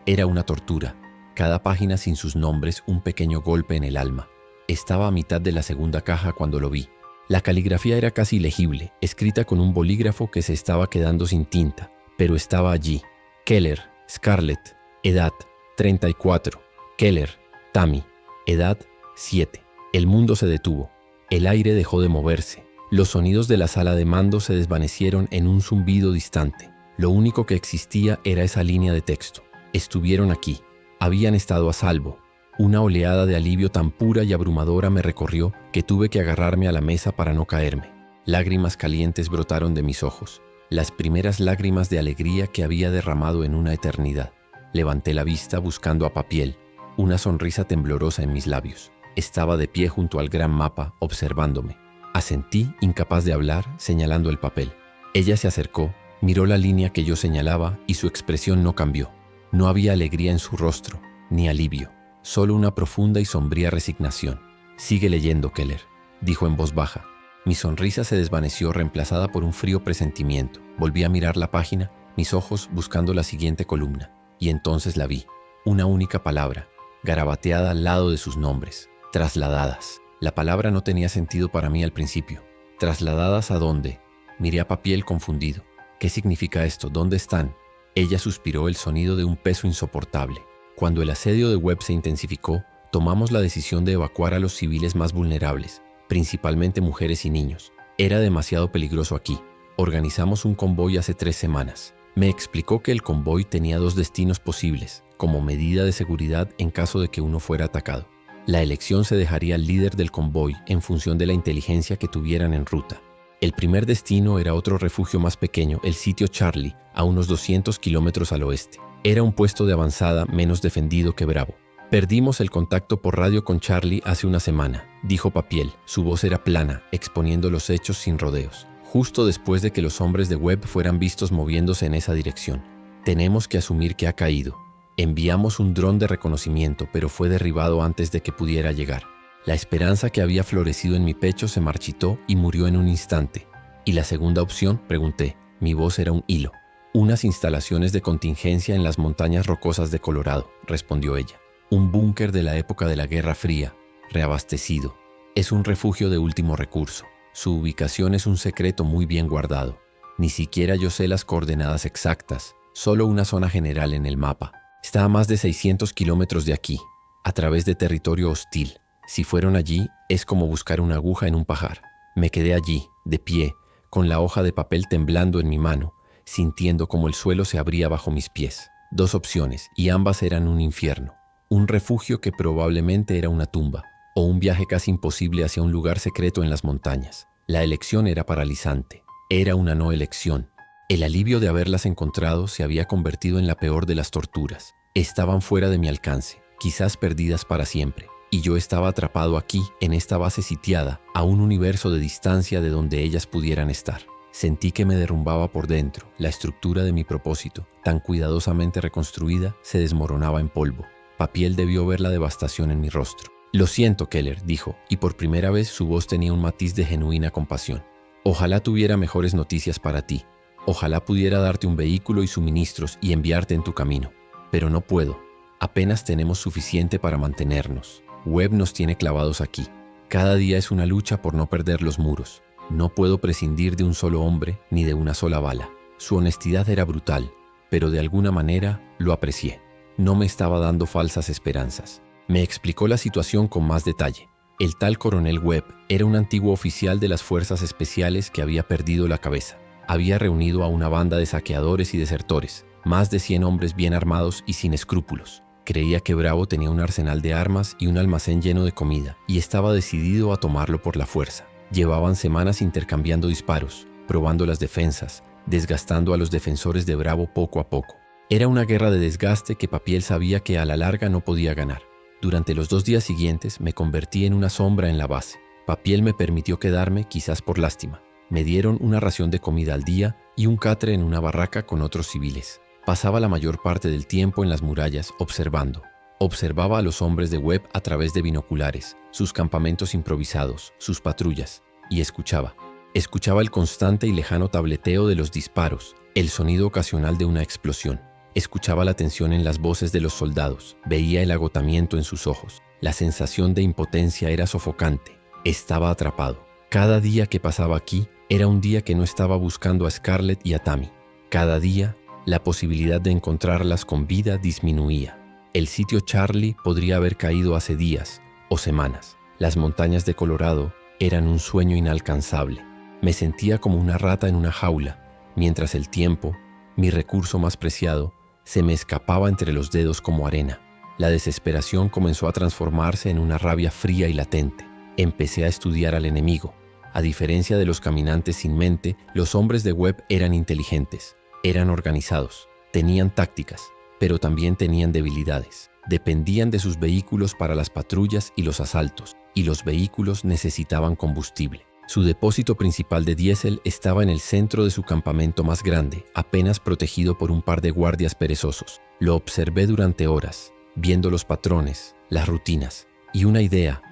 Era una tortura. Cada página sin sus nombres, un pequeño golpe en el alma. Estaba a mitad de la segunda caja cuando lo vi. La caligrafía era casi legible, escrita con un bolígrafo que se estaba quedando sin tinta, pero estaba allí. Keller, Scarlett, edad 34. Keller, Tammy, edad 7. El mundo se detuvo. El aire dejó de moverse. Los sonidos de la sala de mando se desvanecieron en un zumbido distante. Lo único que existía era esa línea de texto. Estuvieron aquí. Habían estado a salvo. Una oleada de alivio tan pura y abrumadora me recorrió que tuve que agarrarme a la mesa para no caerme. Lágrimas calientes brotaron de mis ojos. Las primeras lágrimas de alegría que había derramado en una eternidad. Levanté la vista buscando a Papiel. Una sonrisa temblorosa en mis labios. Estaba de pie junto al gran mapa, observándome. Asentí, incapaz de hablar, señalando el papel. Ella se acercó, miró la línea que yo señalaba y su expresión no cambió. No había alegría en su rostro, ni alivio, solo una profunda y sombría resignación. «Sigue leyendo, Keller», dijo en voz baja. Mi sonrisa se desvaneció reemplazada por un frío presentimiento. Volví a mirar la página, mis ojos buscando la siguiente columna, y entonces la vi. Una única palabra, garabateada al lado de sus nombres. Trasladadas. La palabra no tenía sentido para mí al principio. ¿Trasladadas a dónde? Miré a Papiel confundido. ¿Qué significa esto? ¿Dónde están? Ella suspiró el sonido de un peso insoportable. Cuando el asedio de Webb se intensificó, tomamos la decisión de evacuar a los civiles más vulnerables, principalmente mujeres y niños. Era demasiado peligroso aquí. Organizamos un convoy hace 3 semanas. Me explicó que el convoy tenía 2 destinos posibles, como medida de seguridad en caso de que uno fuera atacado. La elección se dejaría al líder del convoy en función de la inteligencia que tuvieran en ruta. El primer destino era otro refugio más pequeño, el sitio Charlie, a unos 200 kilómetros al oeste. Era un puesto de avanzada menos defendido que Bravo. «Perdimos el contacto por radio con Charlie hace una semana», dijo Papiel. Su voz era plana, exponiendo los hechos sin rodeos. «Justo después de que los hombres de Webb fueran vistos moviéndose en esa dirección. Tenemos que asumir que ha caído. Enviamos un dron de reconocimiento, pero fue derribado antes de que pudiera llegar. La esperanza que había florecido en mi pecho se marchitó y murió en un instante. ¿Y la segunda opción?», pregunté. Mi voz era un hilo. «Unas instalaciones de contingencia en las montañas rocosas de Colorado», respondió ella. «Un búnker de la época de la Guerra Fría, reabastecido. Es un refugio de último recurso. Su ubicación es un secreto muy bien guardado. Ni siquiera yo sé las coordenadas exactas, solo una zona general en el mapa. Está a más de 600 kilómetros de aquí, a través de territorio hostil. Si fueron allí, es como buscar una aguja en un pajar. Me quedé allí, de pie, con la hoja de papel temblando en mi mano, sintiendo como el suelo se abría bajo mis pies. 2 opciones, y ambas eran un infierno. Un refugio que probablemente era una tumba, o un viaje casi imposible hacia un lugar secreto en las montañas. La elección era paralizante. Era una no elección. El alivio de haberlas encontrado se había convertido en la peor de las torturas. Estaban fuera de mi alcance, quizás perdidas para siempre. Y yo estaba atrapado aquí, en esta base sitiada, a un universo de distancia de donde ellas pudieran estar. Sentí que me derrumbaba por dentro. La estructura de mi propósito, tan cuidadosamente reconstruida, se desmoronaba en polvo. Papiel debió ver la devastación en mi rostro. «Lo siento, Keller», dijo, y por primera vez su voz tenía un matiz de genuina compasión. «Ojalá tuviera mejores noticias para ti. Ojalá pudiera darte un vehículo y suministros y enviarte en tu camino. Pero no puedo. Apenas tenemos suficiente para mantenernos. Webb nos tiene clavados aquí. Cada día es una lucha por no perder los muros. No puedo prescindir de un solo hombre ni de una sola bala». Su honestidad era brutal, pero de alguna manera lo aprecié. No me estaba dando falsas esperanzas. Me explicó la situación con más detalle. El tal coronel Webb era un antiguo oficial de las fuerzas especiales que había perdido la cabeza. Había reunido a una banda de saqueadores y desertores, más de 100 hombres bien armados y sin escrúpulos. Creía que Bravo tenía un arsenal de armas y un almacén lleno de comida, y estaba decidido a tomarlo por la fuerza. Llevaban semanas intercambiando disparos, probando las defensas, desgastando a los defensores de Bravo poco a poco. Era una guerra de desgaste que Papiel sabía que a la larga no podía ganar. Durante los 2 días siguientes me convertí en una sombra en la base. Papiel me permitió quedarme, quizás por lástima. Me dieron una ración de comida al día y un catre en una barraca con otros civiles. Pasaba la mayor parte del tiempo en las murallas observando. Observaba a los hombres de Webb a través de binoculares, sus campamentos improvisados, sus patrullas, y escuchaba. Escuchaba el constante y lejano tableteo de los disparos, el sonido ocasional de una explosión. Escuchaba la tensión en las voces de los soldados, veía el agotamiento en sus ojos. La sensación de impotencia era sofocante. Estaba atrapado. Cada día que pasaba aquí era un día que no estaba buscando a Scarlett y a Tammy. Cada día, la posibilidad de encontrarlas con vida disminuía. El sitio Charlie podría haber caído hace días o semanas. Las montañas de Colorado eran un sueño inalcanzable. Me sentía como una rata en una jaula, mientras el tiempo, mi recurso más preciado, se me escapaba entre los dedos como arena. La desesperación comenzó a transformarse en una rabia fría y latente. Empecé a estudiar al enemigo. A diferencia de los caminantes sin mente, los hombres de Webb eran inteligentes, eran organizados, tenían tácticas, pero también tenían debilidades. Dependían de sus vehículos para las patrullas y los asaltos, y los vehículos necesitaban combustible. Su depósito principal de diésel estaba en el centro de su campamento más grande, apenas protegido por un par de guardias perezosos. Lo observé durante horas, viendo los patrones, las rutinas, y una idea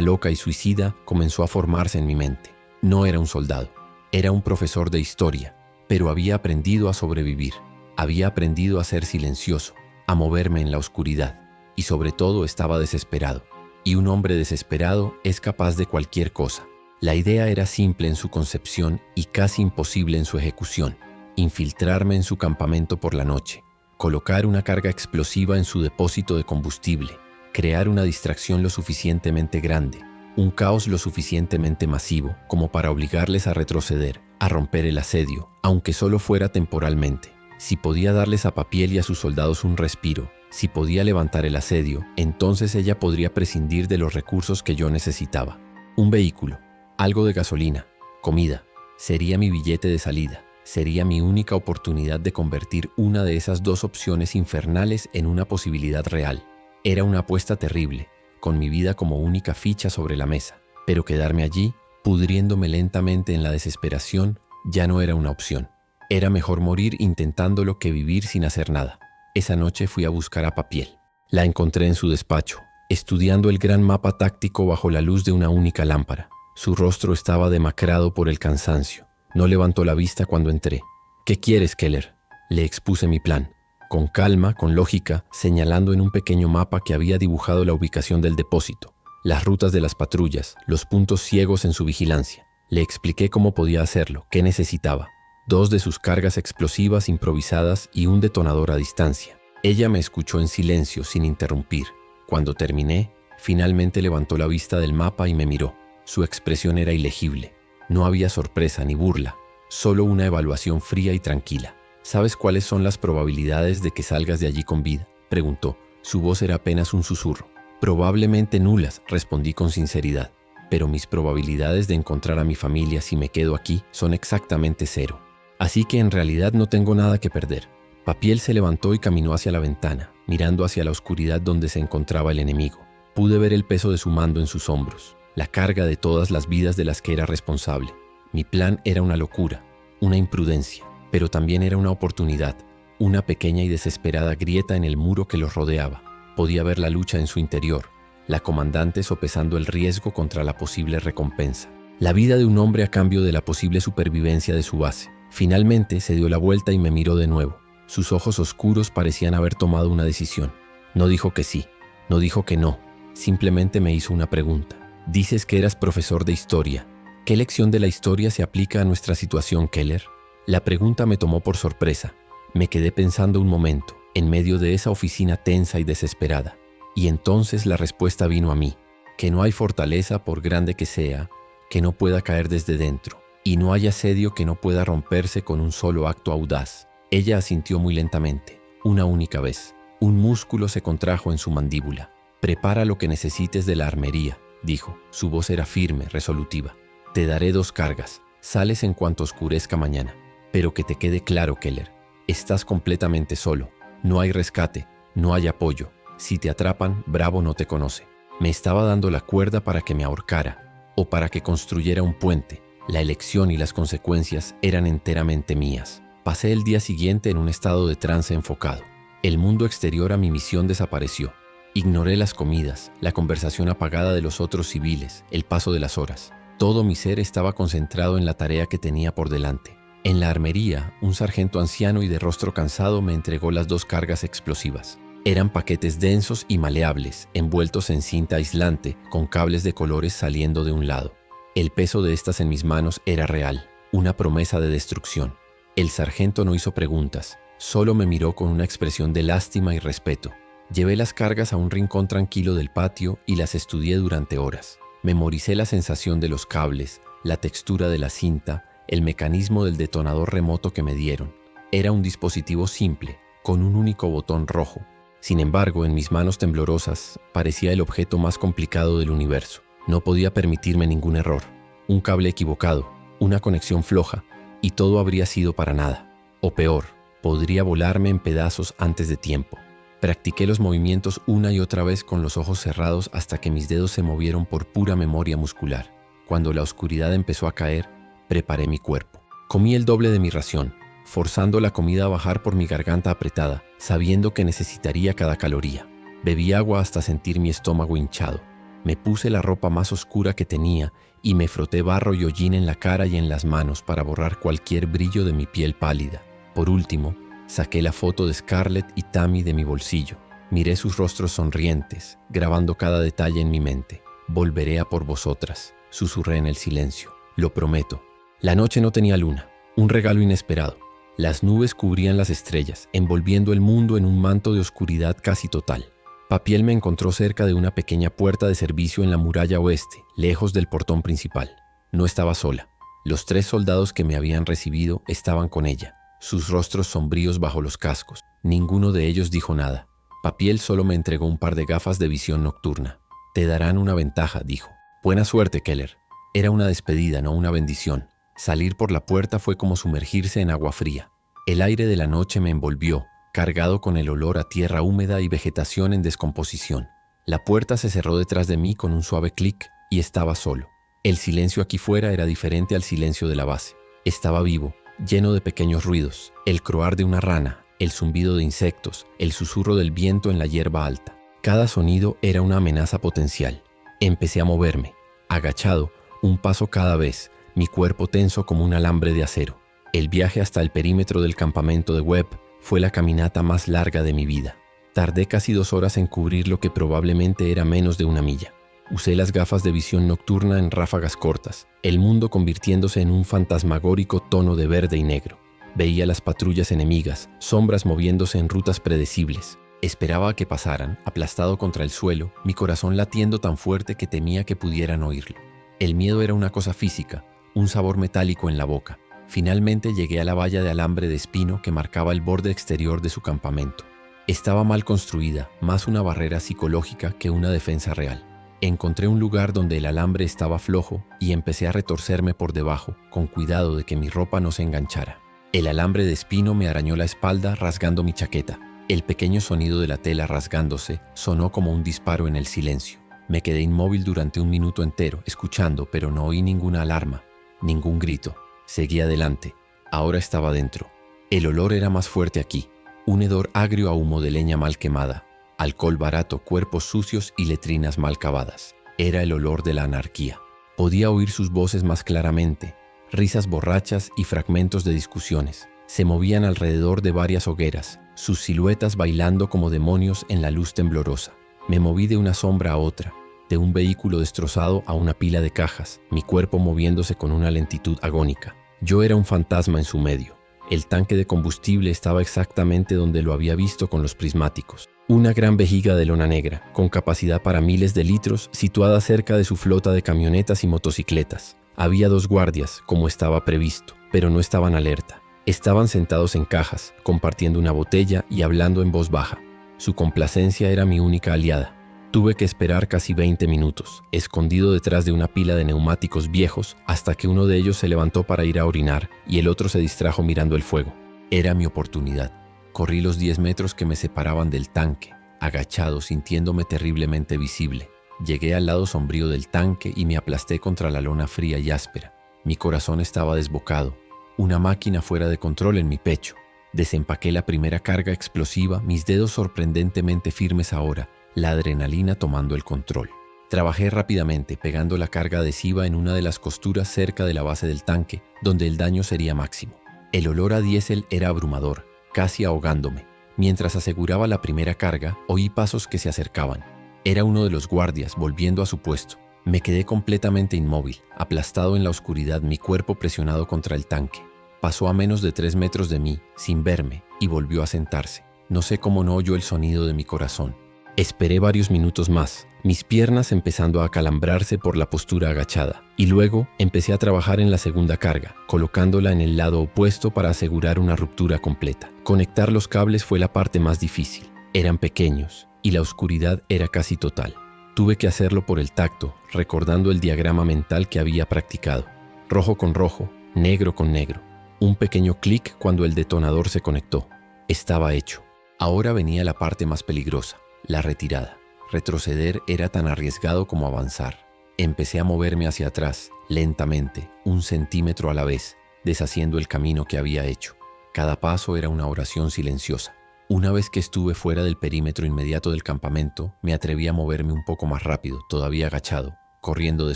loca y suicida comenzó a formarse en mi mente. No era un soldado, era un profesor de historia, pero había aprendido a sobrevivir. Había aprendido a ser silencioso, a moverme en la oscuridad, y sobre todo estaba desesperado. Y un hombre desesperado es capaz de cualquier cosa. La idea era simple en su concepción y casi imposible en su ejecución. Infiltrarme en su campamento por la noche, colocar una carga explosiva en su depósito de combustible, crear una distracción lo suficientemente grande, un caos lo suficientemente masivo como para obligarles a retroceder, a romper el asedio, aunque solo fuera temporalmente. Si podía darles a Papiel y a sus soldados un respiro, si podía levantar el asedio, entonces ella podría prescindir de los recursos que yo necesitaba. Un vehículo, algo de gasolina, comida, sería mi billete de salida. Sería mi única oportunidad de convertir una de esas 2 opciones infernales en una posibilidad real. Era una apuesta terrible, con mi vida como única ficha sobre la mesa, pero quedarme allí, pudriéndome lentamente en la desesperación, ya no era una opción. Era mejor morir intentándolo que vivir sin hacer nada. Esa noche fui a buscar a Papiel. La encontré en su despacho, estudiando el gran mapa táctico bajo la luz de una única lámpara. Su rostro estaba demacrado por el cansancio. No levantó la vista cuando entré. «¿Qué quieres, Keller?», le expuse mi plan. Con calma, con lógica, señalando en un pequeño mapa que había dibujado la ubicación del depósito, las rutas de las patrullas, los puntos ciegos en su vigilancia. Le expliqué cómo podía hacerlo, qué necesitaba. 2 de sus cargas explosivas improvisadas y un detonador a distancia. Ella me escuchó en silencio, sin interrumpir. Cuando terminé, Finalmente levantó la vista del mapa y me miró. Su expresión era ilegible. No había sorpresa ni burla, solo una evaluación fría y tranquila. ¿Sabes cuáles son las probabilidades de que salgas de allí con vida?, preguntó. Su voz era apenas un susurro. Probablemente nulas, respondí con sinceridad. Pero mis probabilidades de encontrar a mi familia si me quedo aquí son exactamente 0. Así que en realidad no tengo nada que perder. Papiel se levantó y caminó hacia la ventana, mirando hacia la oscuridad donde se encontraba el enemigo. Pude ver el peso de su mando en sus hombros, la carga de todas las vidas de las que era responsable. Mi plan era una locura, una imprudencia, pero también era una oportunidad, una pequeña y desesperada grieta en el muro que los rodeaba. Podía ver la lucha en su interior, la comandante sopesando el riesgo contra la posible recompensa. La vida de un hombre a cambio de la posible supervivencia de su base. Finalmente se dio la vuelta y me miró de nuevo. Sus ojos oscuros parecían haber tomado una decisión. No dijo que sí, no dijo que no, simplemente me hizo una pregunta. Dices que eras profesor de historia. ¿Qué lección de la historia se aplica a nuestra situación, Keller? La pregunta me tomó por sorpresa. Me quedé pensando un momento, en medio de esa oficina tensa y desesperada. Y entonces la respuesta vino a mí, que no hay fortaleza por grande que sea, que no pueda caer desde dentro, y no hay asedio que no pueda romperse con un solo acto audaz. Ella asintió muy lentamente, una única vez. Un músculo se contrajo en su mandíbula. Prepara lo que necesites de la armería, dijo. Su voz era firme, resolutiva. Te daré 2 cargas. Sales en cuanto oscurezca mañana. Pero que te quede claro, Keller, estás completamente solo. No hay rescate, no hay apoyo. Si te atrapan, Bravo no te conoce. Me estaba dando la cuerda para que me ahorcara o para que construyera un puente. La elección y las consecuencias eran enteramente mías. Pasé el día siguiente en un estado de trance enfocado. El mundo exterior a mi misión desapareció. Ignoré las comidas, la conversación apagada de los otros civiles, el paso de las horas. Todo mi ser estaba concentrado en la tarea que tenía por delante. En la armería, un sargento anciano y de rostro cansado me entregó las 2 cargas explosivas. Eran paquetes densos y maleables, envueltos en cinta aislante, con cables de colores saliendo de un lado. El peso de estas en mis manos era real, una promesa de destrucción. El sargento no hizo preguntas, solo me miró con una expresión de lástima y respeto. Llevé las cargas a un rincón tranquilo del patio y las estudié durante horas. Memoricé la sensación de los cables, la textura de la cinta, el mecanismo del detonador remoto que me dieron. Era un dispositivo simple, con un único botón rojo. Sin embargo, en mis manos temblorosas, parecía el objeto más complicado del universo. No podía permitirme ningún error. Un cable equivocado, una conexión floja, y todo habría sido para nada. O peor, podría volarme en pedazos antes de tiempo. Practiqué los movimientos una y otra vez con los ojos cerrados hasta que mis dedos se movieron por pura memoria muscular. Cuando la oscuridad empezó a caer, preparé mi cuerpo. Comí el doble de mi ración, forzando la comida a bajar por mi garganta apretada, sabiendo que necesitaría cada caloría. Bebí agua hasta sentir mi estómago hinchado. Me puse la ropa más oscura que tenía y me froté barro y hollín en la cara y en las manos para borrar cualquier brillo de mi piel pálida. Por último, saqué la foto de Scarlett y Tammy de mi bolsillo. Miré sus rostros sonrientes, grabando cada detalle en mi mente. Volveré a por vosotras, susurré en el silencio. Lo prometo. La noche no tenía luna, un regalo inesperado. Las nubes cubrían las estrellas, envolviendo el mundo en un manto de oscuridad casi total. Papiel me encontró cerca de una pequeña puerta de servicio en la muralla oeste, lejos del portón principal. No estaba sola. Los 3 soldados que me habían recibido estaban con ella, sus rostros sombríos bajo los cascos. Ninguno de ellos dijo nada. Papiel solo me entregó un par de gafas de visión nocturna. Te darán una ventaja, dijo. Buena suerte, Keller. Era una despedida, no una bendición. Salir por la puerta fue como sumergirse en agua fría. El aire de la noche me envolvió, cargado con el olor a tierra húmeda y vegetación en descomposición. La puerta se cerró detrás de mí con un suave clic y estaba solo. El silencio aquí fuera era diferente al silencio de la base. Estaba vivo, lleno de pequeños ruidos, el croar de una rana, el zumbido de insectos, el susurro del viento en la hierba alta. Cada sonido era una amenaza potencial. Empecé a moverme, agachado, un paso cada vez, mi cuerpo tenso como un alambre de acero. El viaje hasta el perímetro del campamento de Webb fue la caminata más larga de mi vida. Tardé casi 2 horas en cubrir lo que probablemente era menos de 1 milla. Usé las gafas de visión nocturna en ráfagas cortas, el mundo convirtiéndose en un fantasmagórico tono de verde y negro. Veía las patrullas enemigas, sombras moviéndose en rutas predecibles. Esperaba a que pasaran, aplastado contra el suelo, mi corazón latiendo tan fuerte que temía que pudieran oírlo. El miedo era una cosa física, un sabor metálico en la boca. Finalmente llegué a la valla de alambre de espino que marcaba el borde exterior de su campamento. Estaba mal construida, más una barrera psicológica que una defensa real. Encontré un lugar donde el alambre estaba flojo y empecé a retorcerme por debajo, con cuidado de que mi ropa no se enganchara. El alambre de espino me arañó la espalda rasgando mi chaqueta. El pequeño sonido de la tela rasgándose sonó como un disparo en el silencio. Me quedé inmóvil durante un minuto entero, escuchando, pero no oí ninguna alarma, ningún grito. Seguí adelante. Ahora estaba dentro. El olor era más fuerte aquí. Un hedor agrio a humo de leña mal quemada, alcohol barato, cuerpos sucios y letrinas mal cavadas. Era el olor de la anarquía. Podía oír sus voces más claramente, risas borrachas y fragmentos de discusiones. Se movían alrededor de varias hogueras, sus siluetas bailando como demonios en la luz temblorosa. Me moví de una sombra a otra, de un vehículo destrozado a una pila de cajas, mi cuerpo moviéndose con una lentitud agónica. Yo era un fantasma en su medio. El tanque de combustible estaba exactamente donde lo había visto con los prismáticos. Una gran vejiga de lona negra, con capacidad para miles de litros, situada cerca de su flota de camionetas y motocicletas. Había 2 guardias, como estaba previsto, pero no estaban alerta. Estaban sentados en cajas, compartiendo una botella y hablando en voz baja. Su complacencia era mi única aliada. Tuve que esperar casi 20 minutos, escondido detrás de una pila de neumáticos viejos, hasta que uno de ellos se levantó para ir a orinar y el otro se distrajo mirando el fuego. Era mi oportunidad. Corrí los 10 metros que me separaban del tanque, agachado, sintiéndome terriblemente visible. Llegué al lado sombrío del tanque y me aplasté contra la lona fría y áspera. Mi corazón estaba desbocado, una máquina fuera de control en mi pecho. Desempaqué la primera carga explosiva, mis dedos sorprendentemente firmes ahora, la adrenalina tomando el control. Trabajé rápidamente, pegando la carga adhesiva en una de las costuras cerca de la base del tanque, donde el daño sería máximo. El olor a diésel era abrumador, casi ahogándome. Mientras aseguraba la primera carga, oí pasos que se acercaban. Era uno de los guardias, volviendo a su puesto. Me quedé completamente inmóvil, aplastado en la oscuridad, mi cuerpo presionado contra el tanque. Pasó a menos de 3 metros de mí, sin verme, y volvió a sentarse. No sé cómo no oyó el sonido de mi corazón. Esperé varios minutos más, mis piernas empezando a acalambrarse por la postura agachada, y luego empecé a trabajar en la segunda carga, colocándola en el lado opuesto para asegurar una ruptura completa. Conectar los cables fue la parte más difícil. Eran pequeños, y la oscuridad era casi total. Tuve que hacerlo por el tacto, recordando el diagrama mental que había practicado. Rojo con rojo, negro con negro. Un pequeño clic cuando el detonador se conectó. Estaba hecho. Ahora venía la parte más peligrosa. La retirada. Retroceder era tan arriesgado como avanzar. Empecé a moverme hacia atrás, lentamente, 1 centímetro a la vez, deshaciendo el camino que había hecho. Cada paso era una oración silenciosa. Una vez que estuve fuera del perímetro inmediato del campamento, me atreví a moverme un poco más rápido, todavía agachado, corriendo de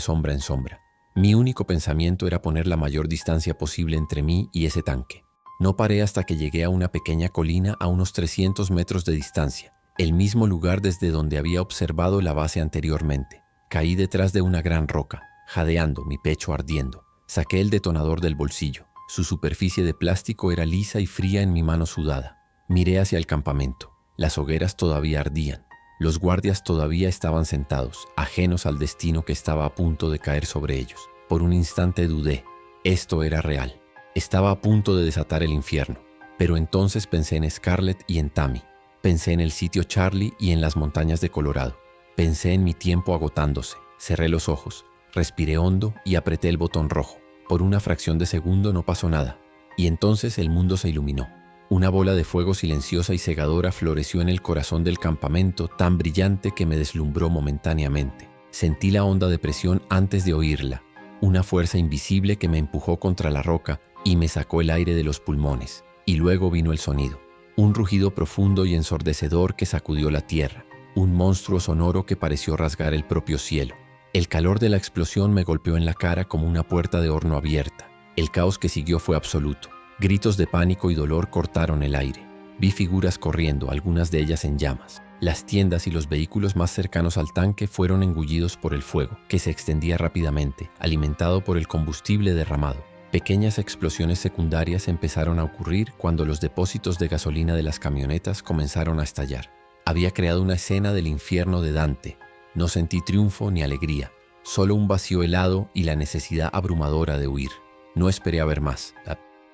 sombra en sombra. Mi único pensamiento era poner la mayor distancia posible entre mí y ese tanque. No paré hasta que llegué a una pequeña colina a unos 300 metros de distancia. El mismo lugar desde donde había observado la base anteriormente. Caí detrás de una gran roca, jadeando, mi pecho ardiendo. Saqué el detonador del bolsillo. Su superficie de plástico era lisa y fría en mi mano sudada. Miré hacia el campamento. Las hogueras todavía ardían. Los guardias todavía estaban sentados, ajenos al destino que estaba a punto de caer sobre ellos. Por un instante dudé. Esto era real. Estaba a punto de desatar el infierno. Pero entonces pensé en Scarlett y en Tammy. Pensé en el sitio Charlie y en las montañas de Colorado. Pensé en mi tiempo agotándose. Cerré los ojos, respiré hondo y apreté el botón rojo. Por una fracción de segundo no pasó nada. Y entonces el mundo se iluminó. Una bola de fuego silenciosa y cegadora floreció en el corazón del campamento, tan brillante que me deslumbró momentáneamente. Sentí la onda de presión antes de oírla. Una fuerza invisible que me empujó contra la roca y me sacó el aire de los pulmones. Y luego vino el sonido. Un rugido profundo y ensordecedor que sacudió la tierra, un monstruo sonoro que pareció rasgar el propio cielo. El calor de la explosión me golpeó en la cara como una puerta de horno abierta. El caos que siguió fue absoluto. Gritos de pánico y dolor cortaron el aire. Vi figuras corriendo, algunas de ellas en llamas. Las tiendas y los vehículos más cercanos al tanque fueron engullidos por el fuego, que se extendía rápidamente, alimentado por el combustible derramado. Pequeñas explosiones secundarias empezaron a ocurrir cuando los depósitos de gasolina de las camionetas comenzaron a estallar. Había creado una escena del infierno de Dante. No sentí triunfo ni alegría, solo un vacío helado y la necesidad abrumadora de huir. No esperé a ver más.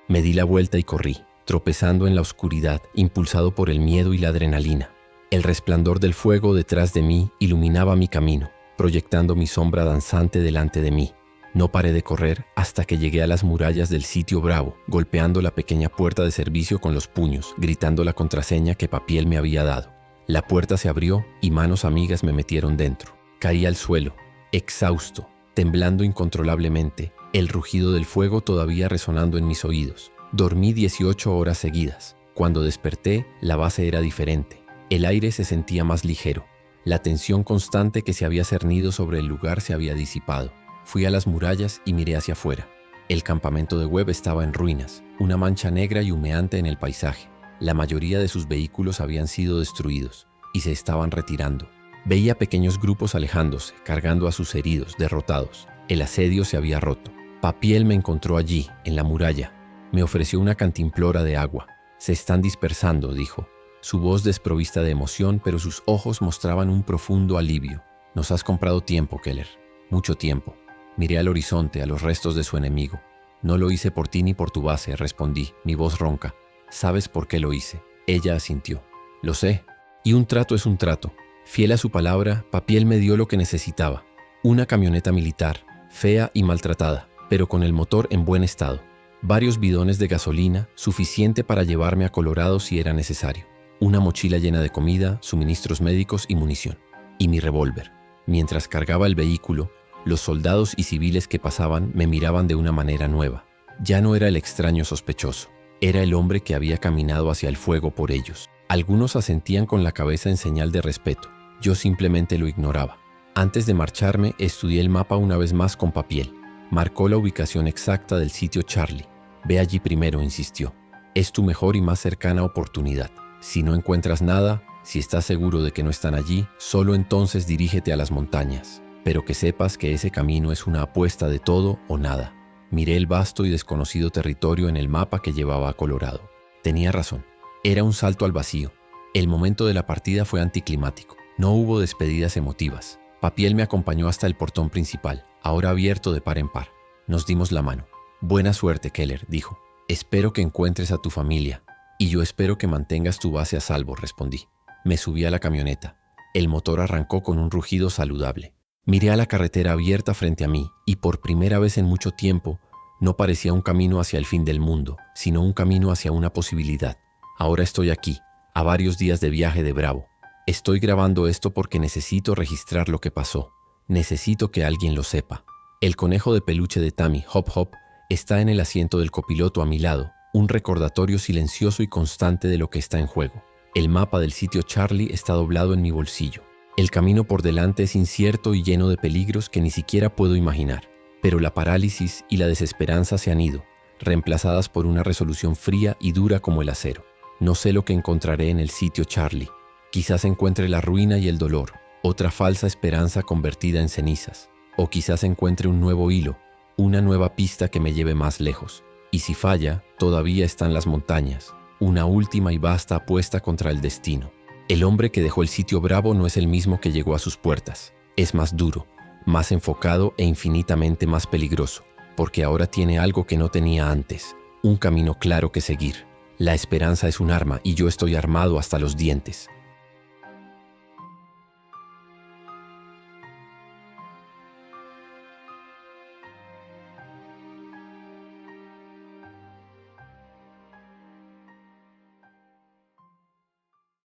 Me di la vuelta y corrí, tropezando en la oscuridad, impulsado por el miedo y la adrenalina. El resplandor del fuego detrás de mí iluminaba mi camino, proyectando mi sombra danzante delante de mí. No paré de correr hasta que llegué a las murallas del sitio Bravo, golpeando la pequeña puerta de servicio con los puños, gritando la contraseña que Papiel me había dado. La puerta se abrió y manos amigas me metieron dentro. Caí al suelo, exhausto, temblando incontrolablemente, el rugido del fuego todavía resonando en mis oídos. Dormí 18 horas seguidas. Cuando desperté, la base era diferente. El aire se sentía más ligero. La tensión constante que se había cernido sobre el lugar se había disipado. Fui a las murallas y miré hacia afuera. El campamento de Webb estaba en ruinas, una mancha negra y humeante en el paisaje. La mayoría de sus vehículos habían sido destruidos y se estaban retirando. Veía pequeños grupos alejándose, cargando a sus heridos, derrotados. El asedio se había roto. Papiel me encontró allí, en la muralla. Me ofreció una cantimplora de agua. «Se están dispersando», dijo. Su voz desprovista de emoción, pero sus ojos mostraban un profundo alivio. «Nos has comprado tiempo, Keller. Mucho tiempo». Miré al horizonte, a los restos de su enemigo. «No lo hice por ti ni por tu base», respondí, mi voz ronca. «¿Sabes por qué lo hice?» Ella asintió. «Lo sé. Y un trato es un trato». Fiel a su palabra, Papiel me dio lo que necesitaba. Una camioneta militar, fea y maltratada, pero con el motor en buen estado. Varios bidones de gasolina, suficiente para llevarme a Colorado si era necesario. Una mochila llena de comida, suministros médicos y munición. Y mi revólver. Mientras cargaba el vehículo, los soldados y civiles que pasaban me miraban de una manera nueva. Ya no era el extraño sospechoso. Era el hombre que había caminado hacia el fuego por ellos. Algunos asentían con la cabeza en señal de respeto. Yo simplemente lo ignoraba. Antes de marcharme, estudié el mapa una vez más con Papiel. Marcó la ubicación exacta del sitio Charlie. «Ve allí primero», insistió. «Es tu mejor y más cercana oportunidad. Si no encuentras nada, si estás seguro de que no están allí, solo entonces dirígete a las montañas. Pero que sepas que ese camino es una apuesta de todo o nada». Miré el vasto y desconocido territorio en el mapa que llevaba a Colorado. Tenía razón. Era un salto al vacío. El momento de la partida fue anticlimático. No hubo despedidas emotivas. Papiel me acompañó hasta el portón principal, ahora abierto de par en par. Nos dimos la mano. «Buena suerte, Keller», dijo. «Espero que encuentres a tu familia». «Y yo espero que mantengas tu base a salvo», respondí. Me subí a la camioneta. El motor arrancó con un rugido saludable. Miré a la carretera abierta frente a mí y por primera vez en mucho tiempo no parecía un camino hacia el fin del mundo, sino un camino hacia una posibilidad. Ahora estoy aquí, a varios días de viaje de Bravo. Estoy grabando esto porque necesito registrar lo que pasó. Necesito que alguien lo sepa. El conejo de peluche de Tammy, Hop Hop, está en el asiento del copiloto a mi lado, un recordatorio silencioso y constante de lo que está en juego. El mapa del sitio Charlie está doblado en mi bolsillo. El camino por delante es incierto y lleno de peligros que ni siquiera puedo imaginar. Pero la parálisis y la desesperanza se han ido, reemplazadas por una resolución fría y dura como el acero. No sé lo que encontraré en el sitio Charlie. Quizás encuentre la ruina y el dolor, otra falsa esperanza convertida en cenizas. O quizás encuentre un nuevo hilo, una nueva pista que me lleve más lejos. Y si falla, todavía están las montañas, una última y vasta apuesta contra el destino. El hombre que dejó el sitio Bravo no es el mismo que llegó a sus puertas. Es más duro, más enfocado e infinitamente más peligroso, porque ahora tiene algo que no tenía antes, un camino claro que seguir. La esperanza es un arma y yo estoy armado hasta los dientes.